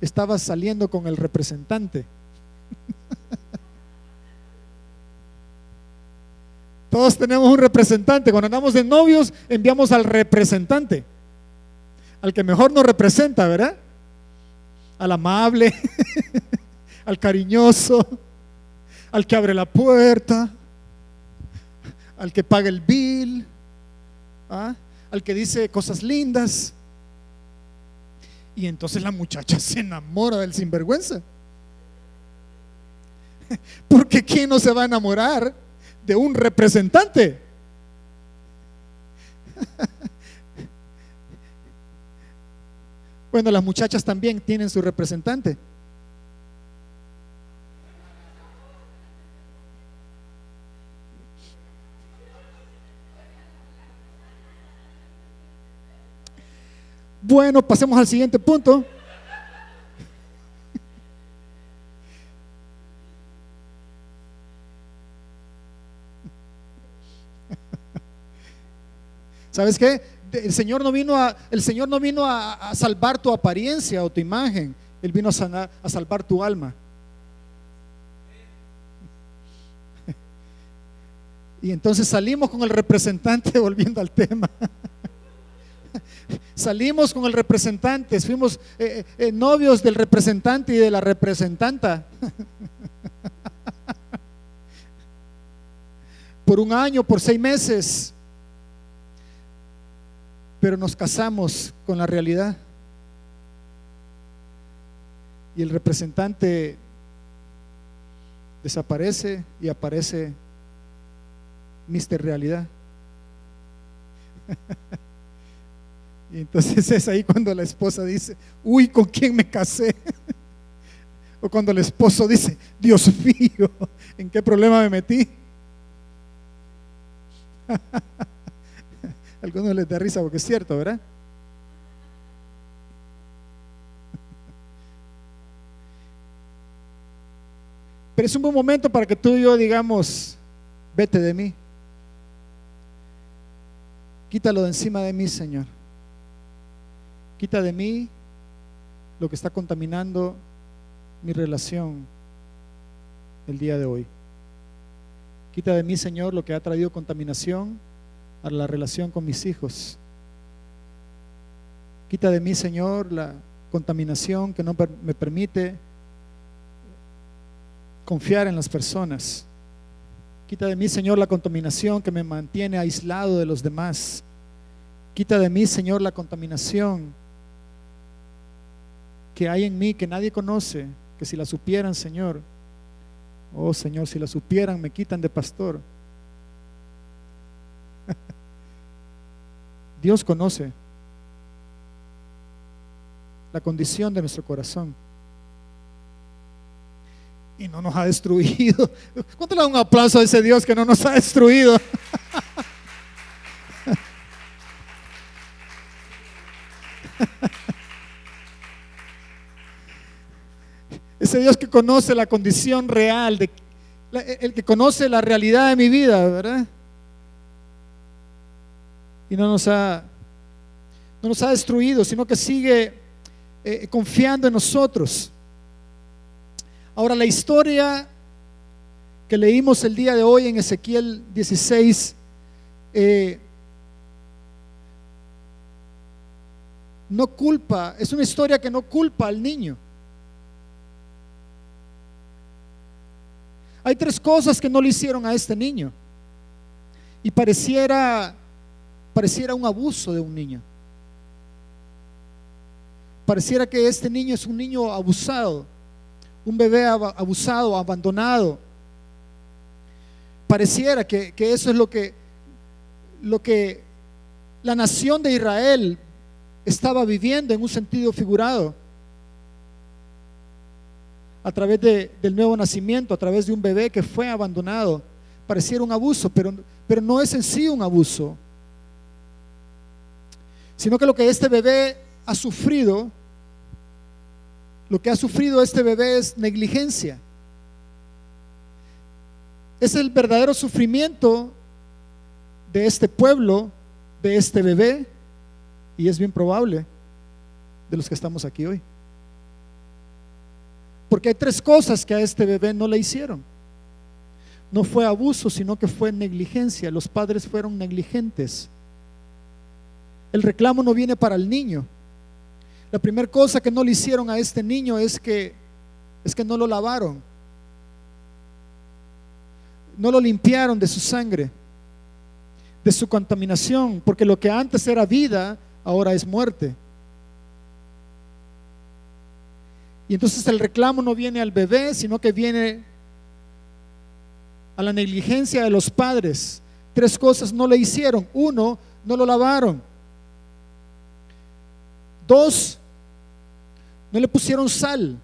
estabas saliendo con el representante. Todos tenemos un representante. Cuando andamos de novios, enviamos al representante, al que mejor nos representa, ¿verdad? Al amable, al cariñoso, al que abre la puerta, al que paga el bill, al que dice cosas lindas. Y entonces la muchacha se enamora del sinvergüenza. Porque ¿quién no se va a enamorar de un representante? Bueno, las muchachas también tienen su representante. Bueno, pasemos al siguiente punto. ¿Sabes qué? El Señor no vino a salvar tu apariencia o tu imagen. Él vino a salvar tu alma. Y entonces salimos con el representante, volviendo al tema. Salimos con el representante, fuimos novios del representante y de la representanta. Por un año, por 6 meses. Pero nos casamos con la realidad. Y el representante desaparece y aparece Mr. Realidad. Y entonces es ahí cuando la esposa dice, uy, ¿con quién me casé? O cuando el esposo dice, Dios mío, ¿en qué problema me metí? A algunos les da risa porque es cierto, ¿verdad? Pero es un buen momento para que tú y yo digamos, vete de mí. Quítalo de encima de mí, Señor. Quita de mí lo que está contaminando mi relación el día de hoy. Quita de mí, Señor, lo que ha traído contaminación a la relación con mis hijos. Quita de mí, Señor, la contaminación que no me permite confiar en las personas. Quita de mí, Señor, la contaminación que me mantiene aislado de los demás. Quita de mí, Señor, la contaminación que hay en mí que nadie conoce, que si la supieran, Señor, oh Señor, si la supieran me quitan de pastor. Dios conoce. la condición de nuestro corazón. Y no nos ha destruido. ¿Cuánto le da un aplauso a ese Dios que no nos ha destruido? Ese Dios que conoce la condición real, el que conoce la realidad de mi vida, ¿verdad? Y no nos ha destruido, sino que sigue confiando en nosotros. Ahora, la historia que leímos el día de hoy en Ezequiel 16 no culpa, es una historia que no culpa al niño. Hay tres cosas que no le hicieron a este niño y pareciera un abuso de un niño. Pareciera que este niño es un niño abusado, un bebé abusado, abandonado. Pareciera que eso es lo que la nación de Israel estaba viviendo en un sentido figurado, a través del nuevo nacimiento, a través de un bebé que fue abandonado. Pareciera un abuso, pero no es en sí un abuso, sino que lo que este bebé ha sufrido, lo que ha sufrido este bebé es negligencia. Es el verdadero sufrimiento de este pueblo, de este bebé, y es bien probable de los que estamos aquí hoy. Porque hay tres cosas que a este bebé no le hicieron. No fue abuso, sino que fue negligencia. Los padres fueron negligentes. El reclamo no viene para el niño. La primera cosa que no le hicieron a este niño es que no lo lavaron. No lo limpiaron de su sangre, de su contaminación, porque lo que antes era vida, ahora es muerte. Y entonces el reclamo no viene al bebé, sino que viene a la negligencia de los padres. Tres cosas no le hicieron. Uno, no lo lavaron. Dos, no le pusieron sal.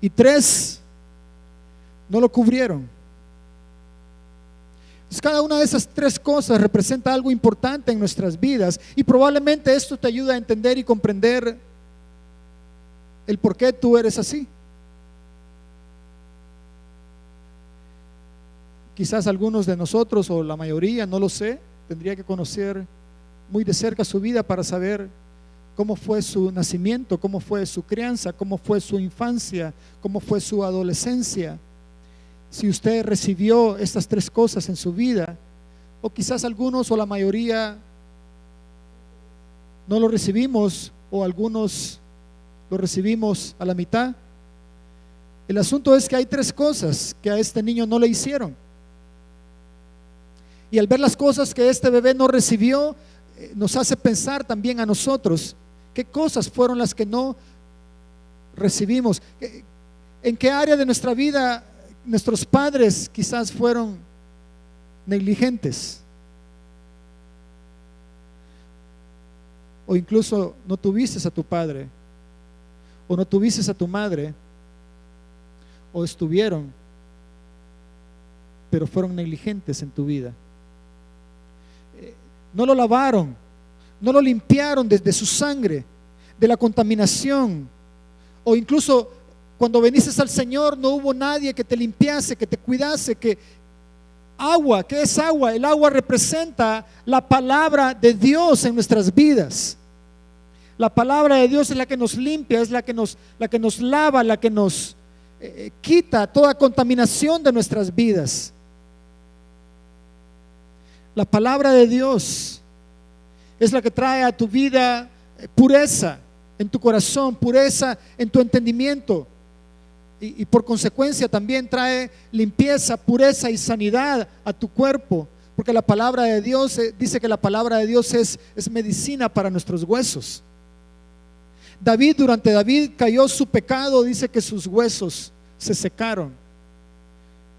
Y tres, no lo cubrieron. Entonces, cada una de esas tres cosas representa algo importante en nuestras vidas, y probablemente esto te ayuda a entender y comprender el por qué tú eres así. Quizás algunos de nosotros, o la mayoría, no lo sé, tendría que conocer muy de cerca su vida para saber cómo fue su nacimiento, cómo fue su crianza, cómo fue su infancia, cómo fue su adolescencia. Si usted recibió estas tres cosas en su vida, o quizás algunos o la mayoría no lo recibimos, o algunos lo recibimos a la mitad. El asunto es que hay tres cosas que a este niño no le hicieron. Y al ver las cosas que este bebé no recibió, nos hace pensar también a nosotros qué cosas fueron las que no recibimos. ¿En qué área de nuestra vida nuestros padres quizás fueron negligentes? O incluso no tuviste a tu padre, o no tuviste a tu madre, o estuvieron, pero fueron negligentes en tu vida. No lo lavaron, no lo limpiaron desde su sangre, de la contaminación, o incluso cuando viniste al Señor no hubo nadie que te limpiase, que te cuidase. Agua, ¿qué es agua? El agua representa la palabra de Dios en nuestras vidas. La palabra de Dios es la que nos limpia, es la que nos lava, la que nos quita toda contaminación de nuestras vidas. La palabra de Dios es la que trae a tu vida pureza en tu corazón, pureza en tu entendimiento, y por consecuencia también trae limpieza, pureza y sanidad a tu cuerpo, porque la palabra de Dios dice que la palabra de Dios es medicina para nuestros huesos. Durante David cayó su pecado, dice que sus huesos se secaron,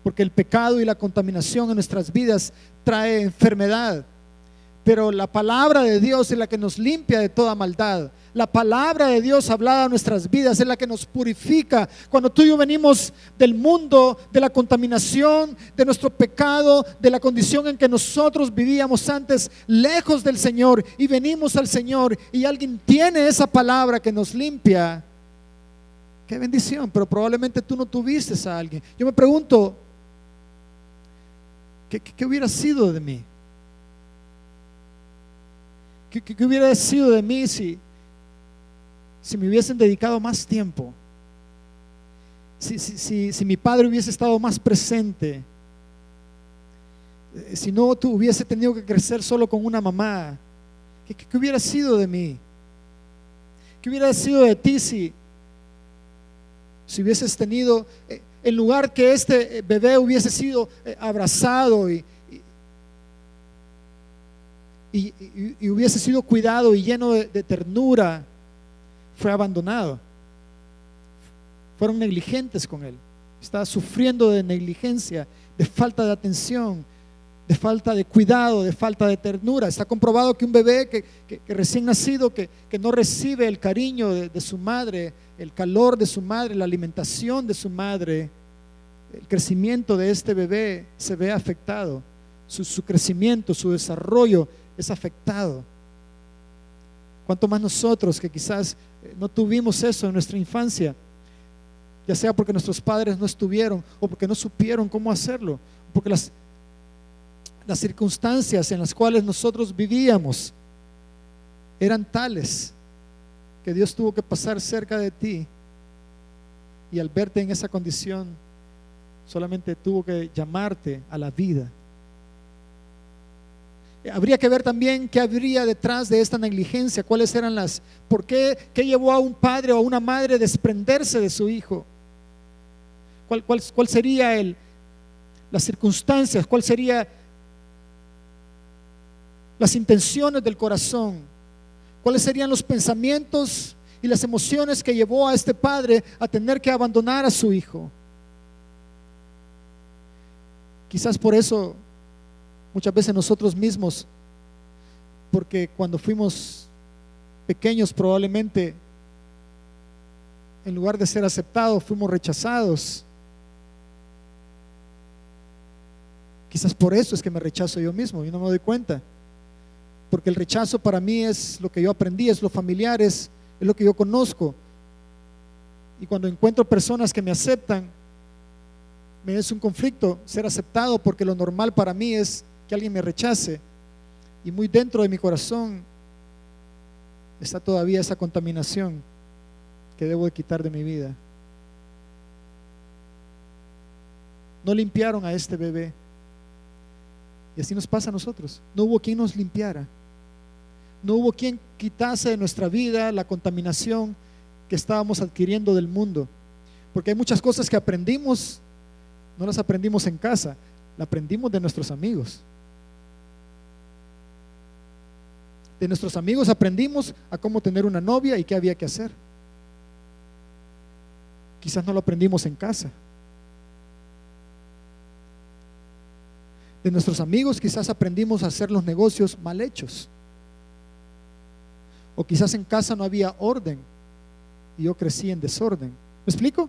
porque el pecado y la contaminación en nuestras vidas trae enfermedad, pero la palabra de Dios es la que nos limpia de toda maldad. La palabra de Dios hablada a nuestras vidas es la que nos purifica. Cuando tú y yo venimos del mundo, de la contaminación, de nuestro pecado, de la condición en que nosotros vivíamos antes, lejos del Señor, y venimos al Señor, y alguien tiene esa palabra que nos limpia, qué bendición. Pero probablemente tú no tuviste a alguien. Yo me pregunto, ¿qué hubiera sido de mí? ¿Qué hubiera sido de mí si me hubiesen dedicado más tiempo? Si mi padre hubiese estado más presente, si no tú hubiese tenido que crecer solo con una mamá, ¿qué hubiera sido de mí? ¿Qué hubiera sido de ti si hubieses tenido, en lugar que este bebé hubiese sido abrazado y hubiese sido cuidado y lleno de ternura, fue abandonado? Fueron negligentes con él. Estaba sufriendo de negligencia, de falta de atención, de falta de cuidado, de falta de ternura. Está comprobado que un bebé que recién nacido, que no recibe el cariño de su madre, el calor de su madre, la alimentación de su madre, el crecimiento de este bebé se ve afectado. Su crecimiento, su desarrollo es afectado. Cuanto más nosotros que quizás no tuvimos eso en nuestra infancia, ya sea porque nuestros padres no estuvieron o porque no supieron cómo hacerlo, porque las circunstancias en las cuales nosotros vivíamos eran tales que Dios tuvo que pasar cerca de ti, y al verte en esa condición solamente tuvo que llamarte a la vida. Habría que ver también qué habría detrás de esta negligencia, cuáles eran qué llevó a un padre o a una madre a desprenderse de su hijo. ¿Cuál sería las circunstancias? ¿Cuál sería las intenciones del corazón? ¿Cuáles serían los pensamientos y las emociones que llevó a este padre a tener que abandonar a su hijo? Quizás por eso muchas veces nosotros mismos, porque cuando fuimos pequeños probablemente en lugar de ser aceptados fuimos rechazados. Quizás por eso es que me rechazo yo mismo y no me doy cuenta, porque el rechazo para mí es lo que yo aprendí, es lo familiar, es lo que yo conozco. Y cuando encuentro personas que me aceptan, me es un conflicto ser aceptado, porque lo normal para mí es que alguien me rechace, y muy dentro de mi corazón está todavía esa contaminación que debo de quitar de mi vida. No limpiaron a este bebé, y así nos pasa a nosotros. No hubo quien nos limpiara, no hubo quien quitase de nuestra vida la contaminación que estábamos adquiriendo del mundo, porque hay muchas cosas que aprendimos, no las aprendimos en casa, las aprendimos de nuestros amigos. De nuestros amigos aprendimos a cómo tener una novia y qué había que hacer. Quizás no lo aprendimos en casa. De nuestros amigos quizás aprendimos a hacer los negocios mal hechos. O quizás en casa no había orden y yo crecí en desorden. ¿Me explico?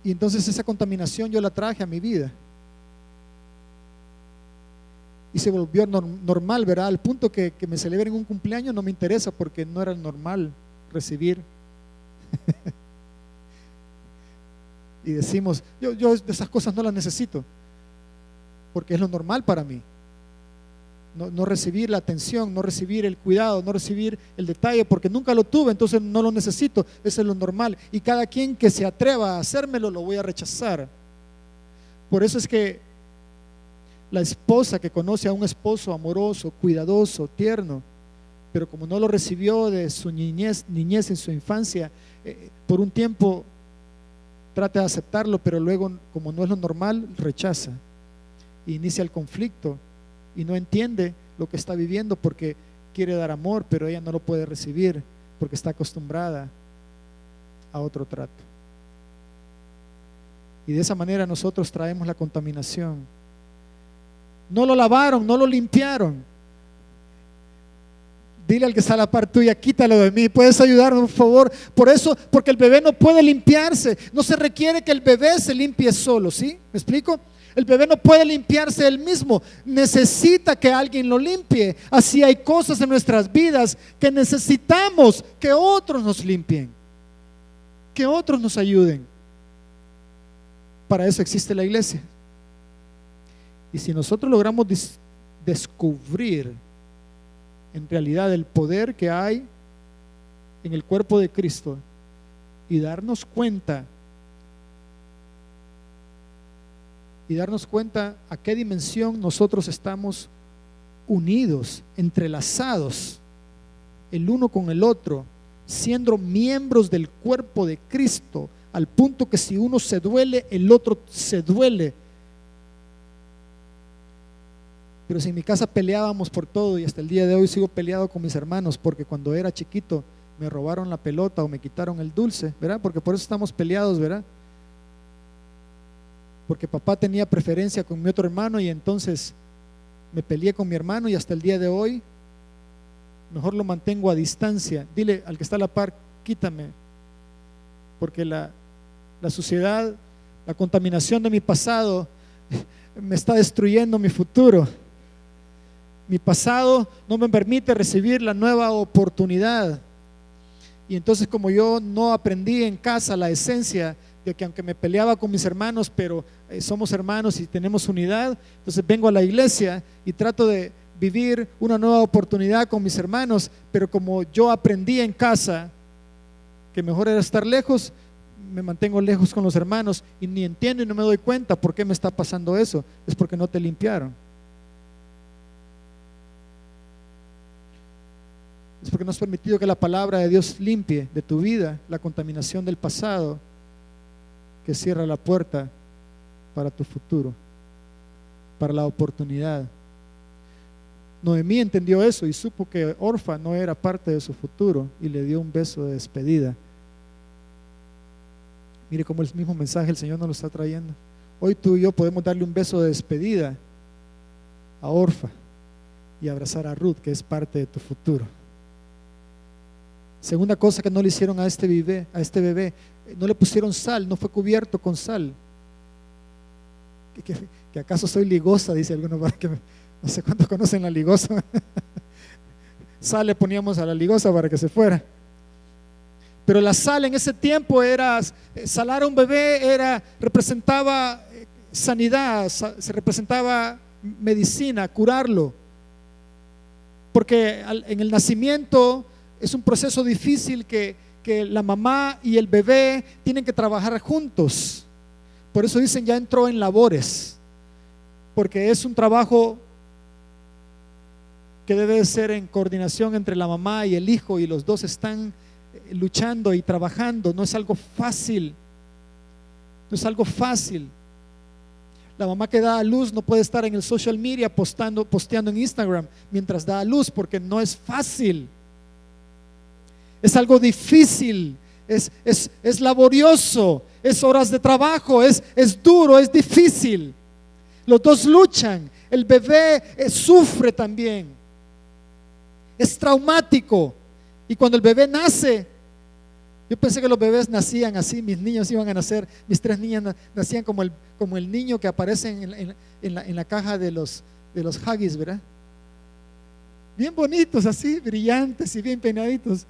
Y entonces esa contaminación yo la traje a mi vida. Y se volvió normal, ¿verdad? Al punto que me celebren un cumpleaños no me interesa, porque no era normal recibir. Y decimos, yo de esas cosas no las necesito, porque es lo normal para mí. No recibir la atención, no recibir el cuidado, no recibir el detalle, porque nunca lo tuve, entonces no lo necesito. Eso es lo normal, y cada quien que se atreva a hacérmelo lo voy a rechazar. Por eso es que la esposa que conoce a un esposo amoroso, cuidadoso, tierno, pero como no lo recibió de su niñez en su infancia, por un tiempo trata de aceptarlo, pero luego, como no es lo normal, rechaza, e inicia el conflicto y no entiende lo que está viviendo, porque quiere dar amor, pero ella no lo puede recibir porque está acostumbrada a otro trato. Y de esa manera nosotros traemos la contaminación. no lo lavaron, no lo limpiaron. Dile al que está a la par tuya, quítalo de mí, ¿puedes ayudarme, por favor? Por eso, porque el bebé no puede limpiarse. No se requiere que el bebé se limpie solo, ¿sí? ¿Me explico? El bebé no puede limpiarse él mismo, necesita que alguien lo limpie. Así hay cosas en nuestras vidas que necesitamos que otros nos limpien, que otros nos ayuden. Para eso existe la iglesia. Y si nosotros logramos descubrir en realidad el poder que hay en el cuerpo de Cristo y darnos cuenta a qué dimensión nosotros estamos unidos, entrelazados el uno con el otro, siendo miembros del cuerpo de Cristo, al punto que si uno se duele, el otro se duele. Pero si en mi casa peleábamos por todo, y hasta el día de hoy sigo peleado con mis hermanos, porque cuando era chiquito me robaron la pelota o me quitaron el dulce, ¿verdad? Porque por eso estamos peleados, ¿verdad? Porque papá tenía preferencia con mi otro hermano y entonces me peleé con mi hermano, y hasta el día de hoy mejor lo mantengo a distancia. Dile al que está a la par, quítame, porque la suciedad, la contaminación de mi pasado me está destruyendo mi futuro. Mi pasado no me permite recibir la nueva oportunidad. Y entonces, como yo no aprendí en casa la esencia de que aunque me peleaba con mis hermanos, pero somos hermanos y tenemos unidad, entonces vengo a la iglesia y trato de vivir una nueva oportunidad con mis hermanos, pero como yo aprendí en casa que mejor era estar lejos, me mantengo lejos con los hermanos y ni entiendo y no me doy cuenta por qué me está pasando eso. Es porque no te limpiaron. Es porque no has permitido que la palabra de Dios limpie de tu vida la contaminación del pasado, que cierra la puerta para tu futuro, para la oportunidad. Noemí entendió eso y supo que Orfa no era parte de su futuro y le dio un beso de despedida. Mire cómo el mismo mensaje el Señor nos lo está trayendo. Hoy tú y yo podemos darle un beso de despedida a Orfa y abrazar a Ruth, que es parte de tu futuro. Segunda cosa que no le hicieron a este bebé, no le pusieron sal, no fue cubierto con sal. ¿Que acaso soy ligosa? Dice alguno, no sé cuántos conocen la ligosa. Sal le poníamos a la ligosa para que se fuera. Pero la sal en ese tiempo era, salar a un bebé representaba sanidad, se representaba medicina, curarlo. Porque en el nacimiento es un proceso difícil que la mamá y el bebé tienen que trabajar juntos. Por eso dicen ya entró en labores, porque es un trabajo que debe ser en coordinación entre la mamá y el hijo, y los dos están luchando y trabajando. No es algo fácil, no es algo fácil. La mamá que da a luz no puede estar en el social media posteando en Instagram mientras da a luz, porque no es fácil. Es algo difícil, es laborioso, es horas de trabajo, es duro, es difícil. Los dos luchan. El bebé sufre también, es traumático. Y cuando el bebé nace, yo pensé que los bebés nacían así, mis niños iban a nacer, mis 3 niñas nacían como el niño que aparece en la caja de los Huggies, ¿verdad? Bien bonitos, así, brillantes y bien peinaditos.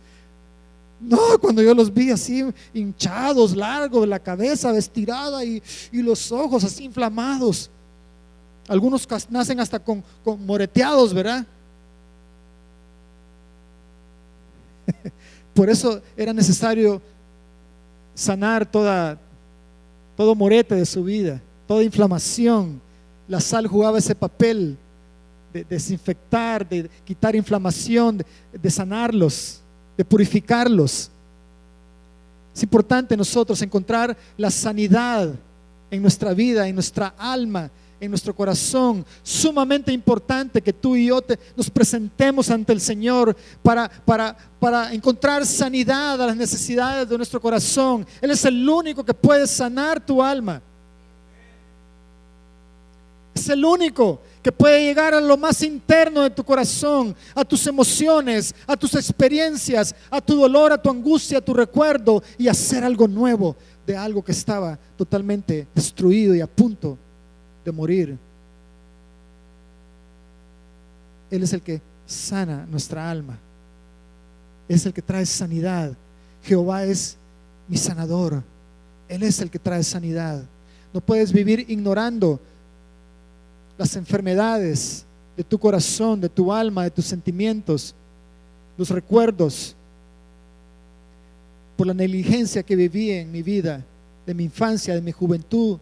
No, cuando yo los vi así hinchados, largos, la cabeza estirada y los ojos así inflamados. Algunos nacen hasta con moreteados, ¿verdad? Por eso era necesario sanar todo morete de su vida, toda inflamación. La sal jugaba ese papel de desinfectar, de quitar inflamación, de sanarlos, de purificarlos. Es importante nosotros encontrar la sanidad en nuestra vida, en nuestra alma, en nuestro corazón. Sumamente importante que tú y yo nos presentemos ante el Señor para encontrar sanidad a las necesidades de nuestro corazón. Él es el único que puede sanar tu alma. Es el único que que puede llegar a lo más interno de tu corazón, a tus emociones, a tus experiencias, a tu dolor, a tu angustia, a tu recuerdo, y hacer algo nuevo de algo que estaba totalmente destruido y a punto de morir. Él es el que sana nuestra alma, es el que trae sanidad. Jehová es mi sanador, Él es el que trae sanidad. No puedes vivir ignorando las enfermedades de tu corazón, de tu alma, de tus sentimientos, los recuerdos, por la negligencia que viví en mi vida, de mi infancia, de mi juventud,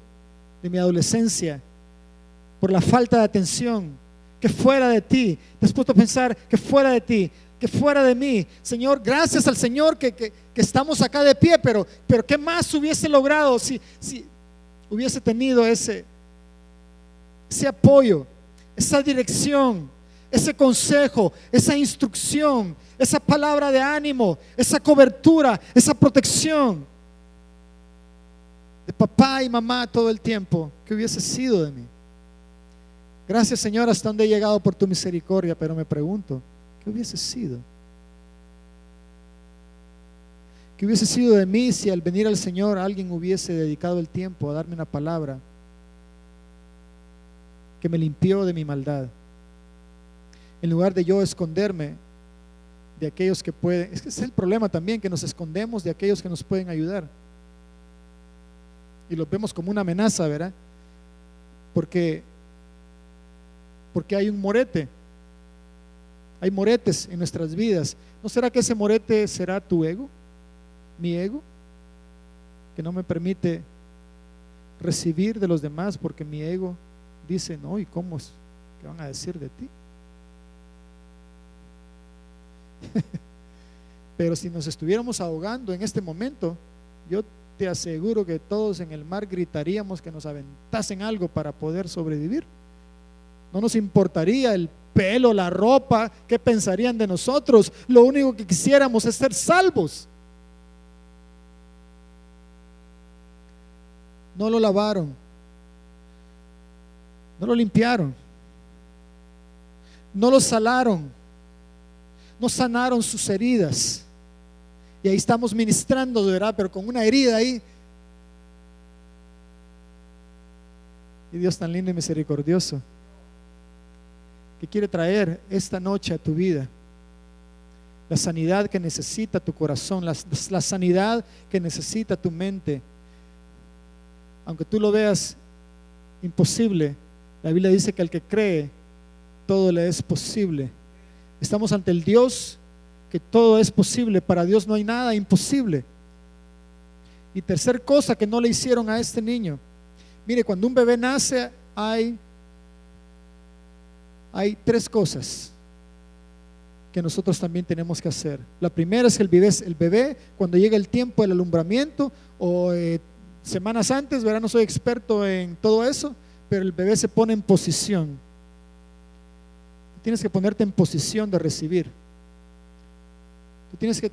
de mi adolescencia, por la falta de atención, que fuera de ti. Te has puesto a pensar que fuera de ti, que fuera de mí. Señor, gracias al Señor que estamos acá de pie, pero ¿qué más hubiese logrado si hubiese tenido ese apoyo, esa dirección, ese consejo, esa instrucción, esa palabra de ánimo, esa cobertura, esa protección de papá y mamá todo el tiempo? ¿Qué hubiese sido de mí? Gracias, Señor, hasta donde he llegado por tu misericordia, pero me pregunto, ¿qué hubiese sido? ¿Qué hubiese sido de mí si al venir al Señor alguien hubiese dedicado el tiempo a darme una palabra que me limpió de mi maldad, en lugar de yo esconderme de aquellos que pueden? Es que ese es el problema también, que nos escondemos de aquellos que nos pueden ayudar y los vemos como una amenaza, ¿verdad? Porque hay un morete, hay moretes en nuestras vidas. ¿No será que ese morete será tu ego, mi ego, que no me permite recibir de los demás porque mi ego dice, no, ¿y cómo es? ¿Qué van a decir de ti? Pero si nos estuviéramos ahogando en este momento, yo te aseguro que todos en el mar gritaríamos que nos aventasen algo para poder sobrevivir. No nos importaría el pelo, la ropa, qué pensarían de nosotros. Lo único que quisiéramos es ser salvos. No lo lavaron, no lo limpiaron, no lo salaron, no sanaron sus heridas. Y ahí estamos ministrando, de verdad, pero con una herida ahí. Y Dios tan lindo y misericordioso, que quiere traer esta noche a tu vida la sanidad que necesita tu corazón, la sanidad que necesita tu mente. Aunque tú lo veas imposible, la Biblia dice que al que cree, todo le es posible. Estamos ante el Dios que todo es posible. Para Dios no hay nada imposible. Y tercer cosa que no le hicieron a este niño. Mire, cuando un bebé nace hay tres cosas que nosotros también tenemos que hacer. La primera es que el bebé cuando llega el tiempo del alumbramiento o semanas antes, ¿verdad? No soy experto en todo eso, pero el bebé se pone en posición. Tienes que ponerte en posición de recibir. Tú tienes que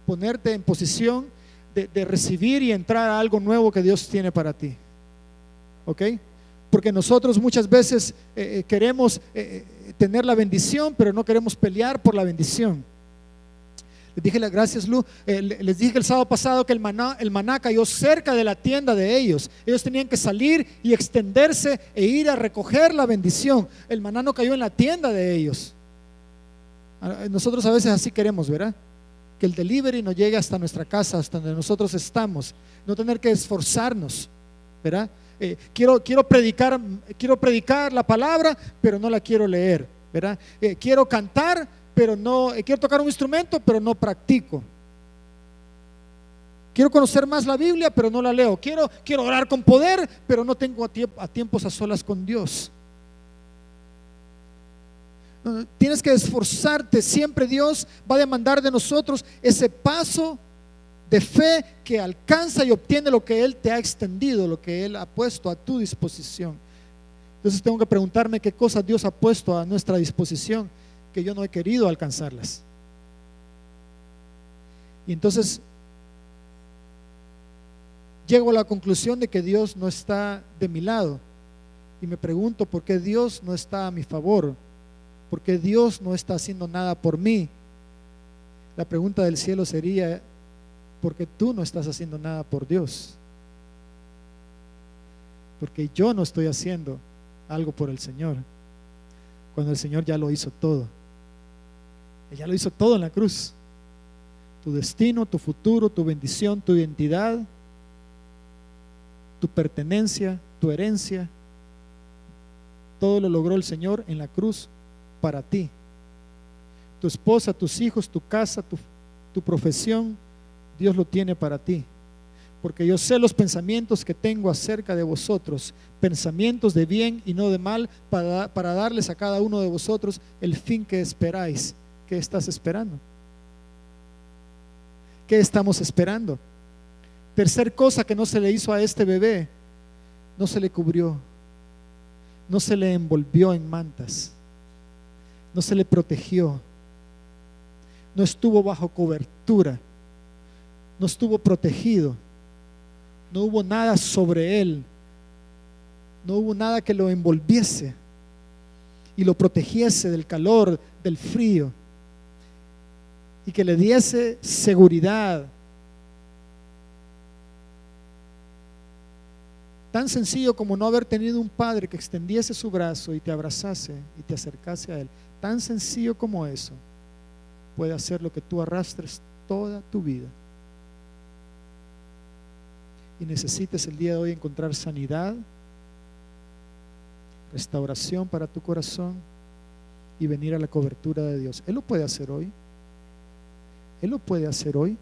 ponerte en posición de recibir y entrar a algo nuevo que Dios tiene para ti. ¿Ok? Porque nosotros muchas veces queremos tener la bendición, pero no queremos pelear por la bendición. Les dije las gracias, Lu. Les dije el sábado pasado que el maná cayó cerca de la tienda de ellos. Ellos tenían que salir y extenderse e ir a recoger la bendición. El maná no cayó en la tienda de ellos. Nosotros a veces así queremos, ¿verdad? Que el delivery nos llegue hasta nuestra casa, hasta donde nosotros estamos. No tener que esforzarnos, ¿verdad? Quiero predicar la palabra, pero no la quiero leer, ¿verdad? Quiero cantar, pero no, quiero tocar un instrumento, pero no practico. Quiero conocer más la Biblia, pero no la leo. Quiero orar con poder, pero no tengo a tiempos a solas con Dios. Tienes que esforzarte. Siempre Dios va a demandar de nosotros ese paso de fe que alcanza y obtiene lo que Él te ha extendido, lo que Él ha puesto a tu disposición. Entonces tengo que preguntarme qué cosas Dios ha puesto a nuestra disposición que yo no he querido alcanzarlas. Y entonces llego a la conclusión de que Dios no está de mi lado. y me pregunto por qué Dios no está a mi favor, por qué Dios no está haciendo nada por mí, la pregunta del cielo sería: ¿por qué tú no estás haciendo nada por Dios? Porque yo no estoy haciendo algo por el Señor, cuando el Señor ya lo hizo todo. Él ya lo hizo todo en la cruz. Tu destino, tu futuro, tu bendición, tu identidad, tu pertenencia, tu herencia, todo lo logró el Señor en la cruz para ti. Tu esposa, tus hijos, tu casa, tu profesión, Dios lo tiene para ti. Porque yo sé los pensamientos que tengo acerca de vosotros, pensamientos de bien y no de mal, para darles a cada uno de vosotros el fin que esperáis. ¿Qué estás esperando? ¿Qué estamos esperando? Tercer cosa que no se le hizo a este bebé: no se le cubrió, no se le envolvió en mantas, no se le protegió, no estuvo bajo cobertura, no estuvo protegido, no hubo nada sobre él, no hubo nada que lo envolviese y lo protegiese del calor, del frío, y que le diese seguridad. Tan sencillo como no haber tenido un padre que extendiese su brazo y te abrazase y te acercase a él. Tan sencillo como eso puede hacer lo que tú arrastres toda tu vida. Y necesites el día de hoy encontrar sanidad, restauración para tu corazón y venir a la cobertura de Dios. Él lo puede hacer hoy. Él lo puede hacer hoy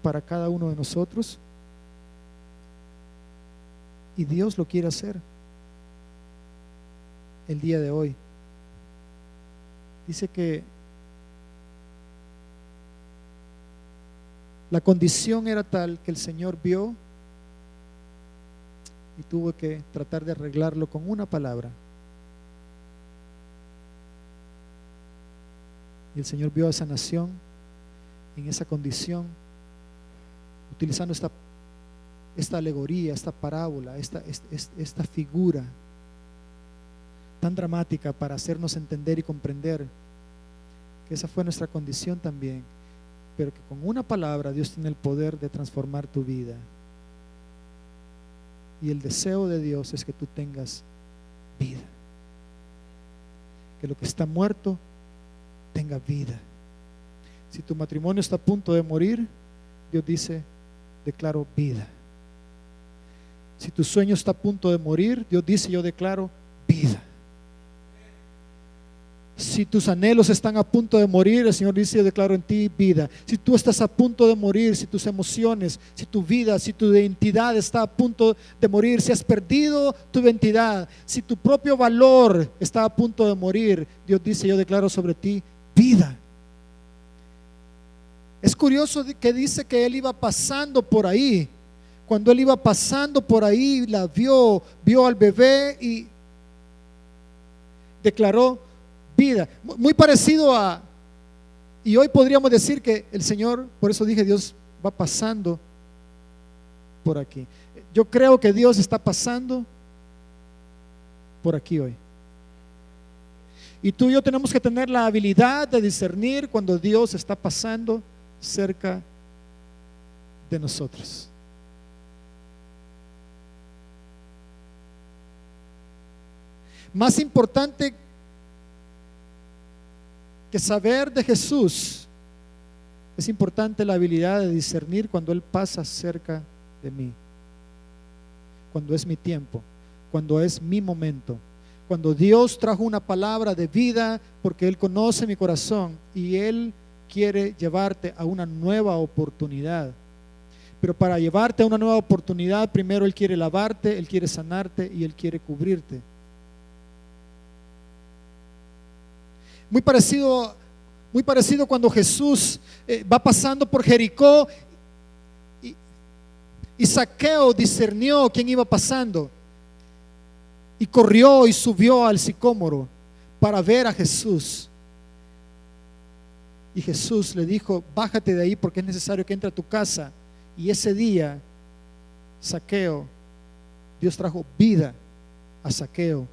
para cada uno de nosotros. Y Dios lo quiere hacer el día de hoy. Dice que la condición era tal que el Señor vio y tuvo que tratar de arreglarlo con una palabra. Y el Señor vio a esa nación en esa condición, utilizando esta alegoría, esta parábola, esta figura tan dramática para hacernos entender y comprender que esa fue nuestra condición también, pero que con una palabra Dios tiene el poder de transformar tu vida. Y el deseo de Dios es que tú tengas vida, que lo que está muerto tenga vida. Si tu matrimonio está a punto de morir, Dios dice: declaro vida. Si tu sueño está a punto de morir, Dios dice: yo declaro vida. Si tus anhelos están a punto de morir, el Señor dice: yo declaro en ti vida. Si tú estás a punto de morir, si tus emociones, si tu vida, si tu identidad está a punto de morir, si has perdido tu identidad, si tu propio valor está a punto de morir, Dios dice: yo declaro sobre ti vida. Es curioso que dice que él iba pasando por ahí. Cuando él iba pasando por ahí, la vio al bebé y declaró vida. Muy parecido y hoy podríamos decir que el Señor, por eso dije, Dios va pasando por aquí. Yo creo que Dios está pasando por aquí hoy. Y tú y yo tenemos que tener la habilidad de discernir cuando Dios está pasando cerca de nosotros. Más importante que saber de Jesús, es importante la habilidad de discernir cuando Él pasa cerca de mí, cuando es mi tiempo, cuando es mi momento, cuando Dios trajo una palabra de vida porque Él conoce mi corazón y Él quiere llevarte a una nueva oportunidad. Pero para llevarte a una nueva oportunidad, primero Él quiere lavarte, Él quiere sanarte y Él quiere cubrirte. Muy parecido cuando Jesús va pasando por Jericó y Zaqueo discernió quién iba pasando y corrió y subió al sicómoro para ver a Jesús. Y Jesús le dijo: bájate de ahí porque es necesario que entre a tu casa. Y ese día, Zaqueo, Dios trajo vida a Zaqueo,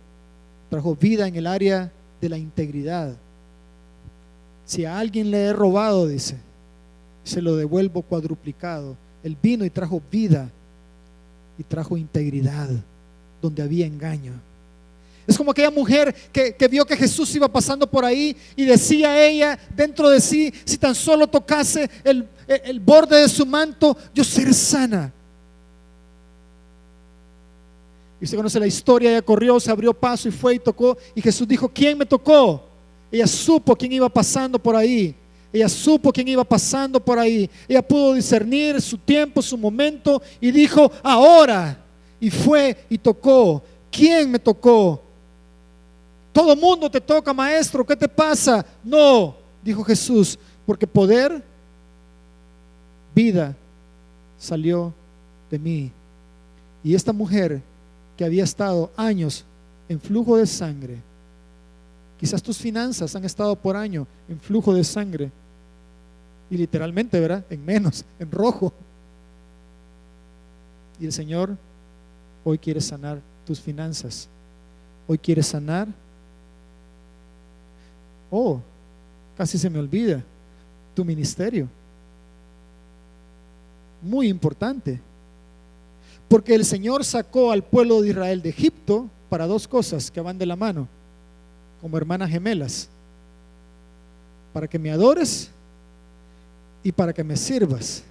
trajo vida en el área de la integridad. Si a alguien le he robado, dice, se lo devuelvo cuadruplicado. Él vino y trajo vida y trajo integridad donde había engaño. Es como aquella mujer que vio que Jesús iba pasando por ahí y decía ella dentro de sí: si tan solo tocase el borde de su manto, yo seré sana. Y usted conoce la historia. Ella corrió, se abrió paso y fue y tocó, y Jesús dijo: ¿quién me tocó? Ella supo quién iba pasando por ahí. Ella supo quién iba pasando por ahí. Ella pudo discernir su tiempo, su momento, y dijo: ahora. Y fue y tocó. ¿Quién me tocó? Todo mundo te toca, maestro, ¿qué te pasa? No, dijo Jesús, porque poder, vida salió de mí. Y esta mujer que había estado años en flujo de sangre, quizás tus finanzas han estado por año en flujo de sangre, y literalmente, ¿verdad? En menos, en rojo. Y el Señor hoy quiere sanar tus finanzas. Hoy quiere sanar. Oh, casi se me olvida, tu ministerio. Muy importante. Porque el Señor sacó al pueblo de Israel de Egipto para dos cosas que van de la mano, como hermanas gemelas: para que me adores y para que me sirvas.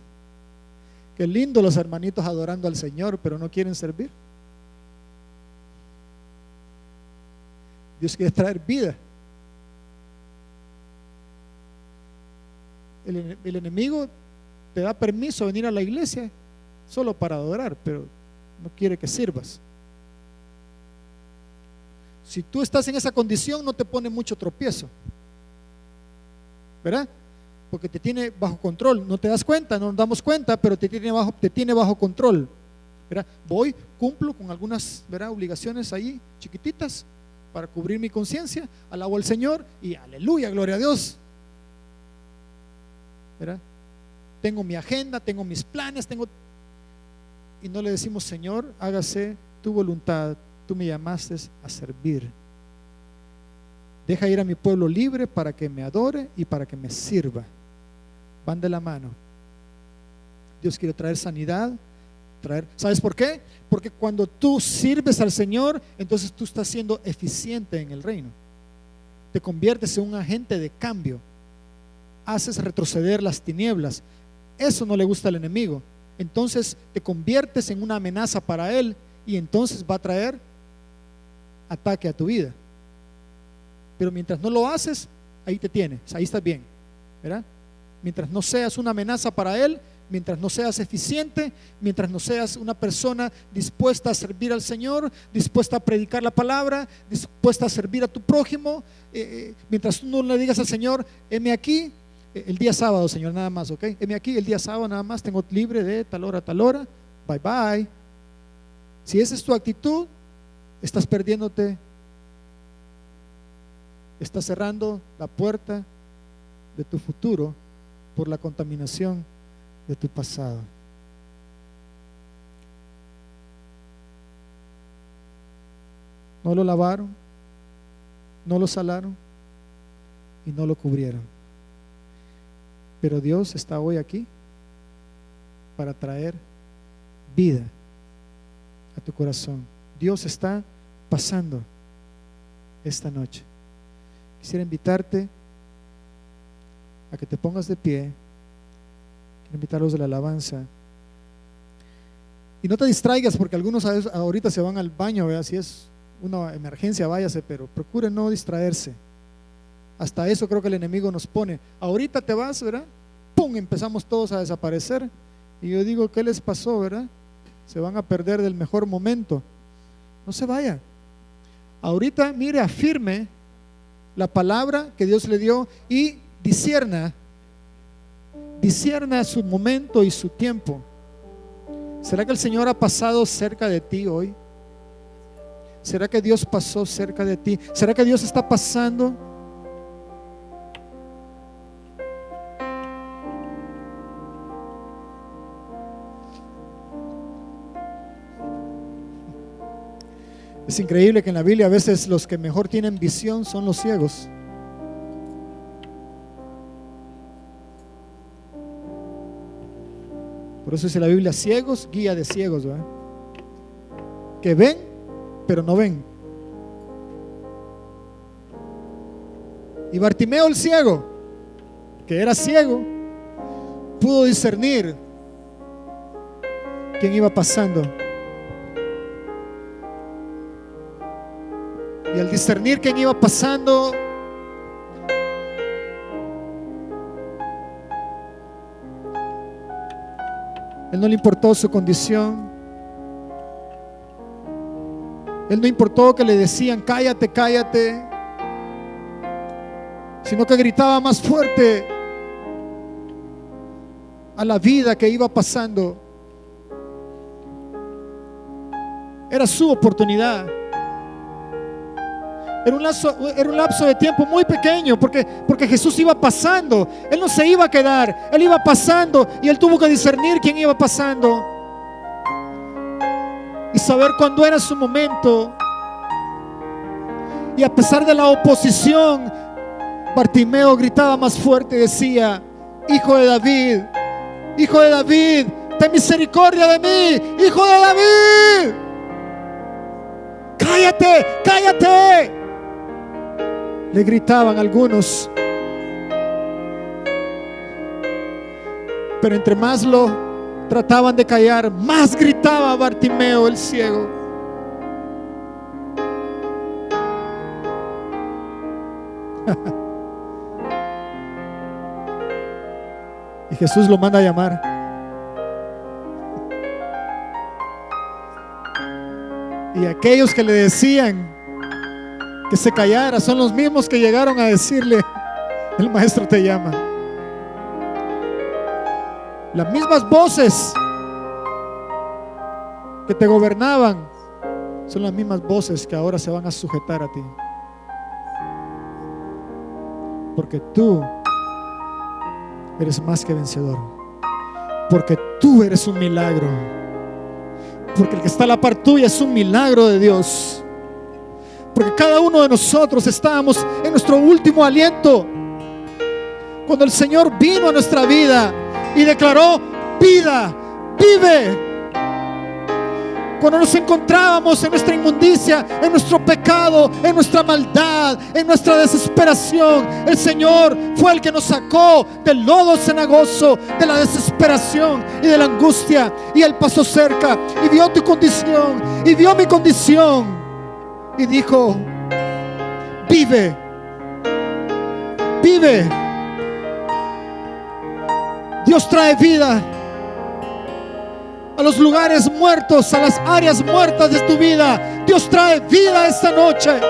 Qué lindo los hermanitos adorando al Señor, pero no quieren servir. Dios quiere traer vida. El enemigo te da permiso de venir a la iglesia solo para adorar, pero no quiere que sirvas. Si tú estás en esa condición, no te pone mucho tropiezo, ¿verdad? Porque te tiene bajo control. No te das cuenta, no nos damos cuenta, pero te tiene bajo control, ¿verdad? Voy, cumplo con algunas, ¿verdad?, obligaciones ahí chiquititas para cubrir mi conciencia, alabo al Señor y aleluya, gloria a Dios, ¿verdad? Tengo mi agenda, tengo mis planes, y no le decimos: Señor, hágase tu voluntad, tú me llamaste a servir. Deja ir a mi pueblo libre para que me adore y para que me sirva. Van de la mano. Dios quiere traer sanidad, ¿sabes por qué? Porque cuando tú sirves al Señor, entonces tú estás siendo eficiente en el reino. Te conviertes en un agente de cambio. Haces retroceder las tinieblas. Eso no le gusta al enemigo. Entonces te conviertes en una amenaza para él, y entonces va a traer ataque a tu vida. Pero mientras no lo haces, ahí te tiene, ahí estás bien, ¿verdad? Mientras no seas una amenaza para él, mientras no seas eficiente, mientras no seas una persona dispuesta a servir al Señor, dispuesta a predicar la palabra, dispuesta a servir a tu prójimo, mientras tú no le digas al Señor: heme aquí el día sábado, Señor, nada más, ¿ok? Heme aquí el día sábado nada más, tengo libre de tal hora a tal hora, bye bye. Si esa es tu actitud, estás perdiéndote, estás cerrando la puerta de tu futuro por la contaminación de tu pasado. No lo lavaron, no lo salaron y no lo cubrieron. Pero Dios está hoy aquí para traer vida a tu corazón. Dios está pasando esta noche. Quisiera invitarte a que te pongas de pie. Quiero invitarlos de la alabanza. Y no te distraigas, porque algunos ahorita se van al baño, ¿verdad? Si es una emergencia, váyase, pero procure no distraerse. Hasta eso creo que el enemigo nos pone: ahorita te vas, ¿verdad? ¡Pum! Empezamos todos a desaparecer. Y yo digo: ¿qué les pasó, verdad? Se van a perder del mejor momento. No se vaya. Ahorita, mire, afirme la palabra que Dios le dio y discierna su momento y su tiempo. ¿Será que el Señor ha pasado cerca de ti hoy? ¿Será que Dios pasó cerca de ti? ¿Será que Dios está pasando? Es increíble que en la Biblia a veces los que mejor tienen visión son los ciegos. Por eso dice la Biblia, ciegos, guía de ciegos, ¿verdad? Que ven, pero no ven. Y Bartimeo el ciego, que era ciego, pudo discernir quién iba pasando. Y al discernir quién iba pasando, él no le importó su condición. Él no importó que le decían cállate, cállate, sino que gritaba más fuerte a la vida que iba pasando. Era su oportunidad. Era un lapso de tiempo muy pequeño, porque Jesús iba pasando. Él no se iba a quedar, Él iba pasando, y Él tuvo que discernir quién iba pasando y saber cuándo era su momento. Y a pesar de la oposición, Bartimeo gritaba más fuerte y decía: Hijo de David, Hijo de David, ten misericordia de mí, Hijo de David, cállate, cállate. Le gritaban algunos, pero entre más lo trataban de callar, más gritaba Bartimeo el ciego. Y Jesús lo manda a llamar. Y aquellos que le decían que se callara son los mismos que llegaron a decirle: el maestro te llama. Las mismas voces que te gobernaban son las mismas voces que ahora se van a sujetar a ti, porque tú eres más que vencedor, porque tú eres un milagro, porque el que está a la par tuya es un milagro de Dios. Porque cada uno de nosotros estábamos en nuestro último aliento cuando el Señor vino a nuestra vida y declaró: vida, vive. Cuando nos encontrábamos en nuestra inmundicia, en nuestro pecado, en nuestra maldad, en nuestra desesperación, el Señor fue el que nos sacó del lodo cenagoso, de la desesperación y de la angustia. Y Él pasó cerca y vio tu condición y vio mi condición y dijo: vive, vive. Dios trae vida a los lugares muertos, a las áreas muertas de tu vida. Dios trae vida esta noche.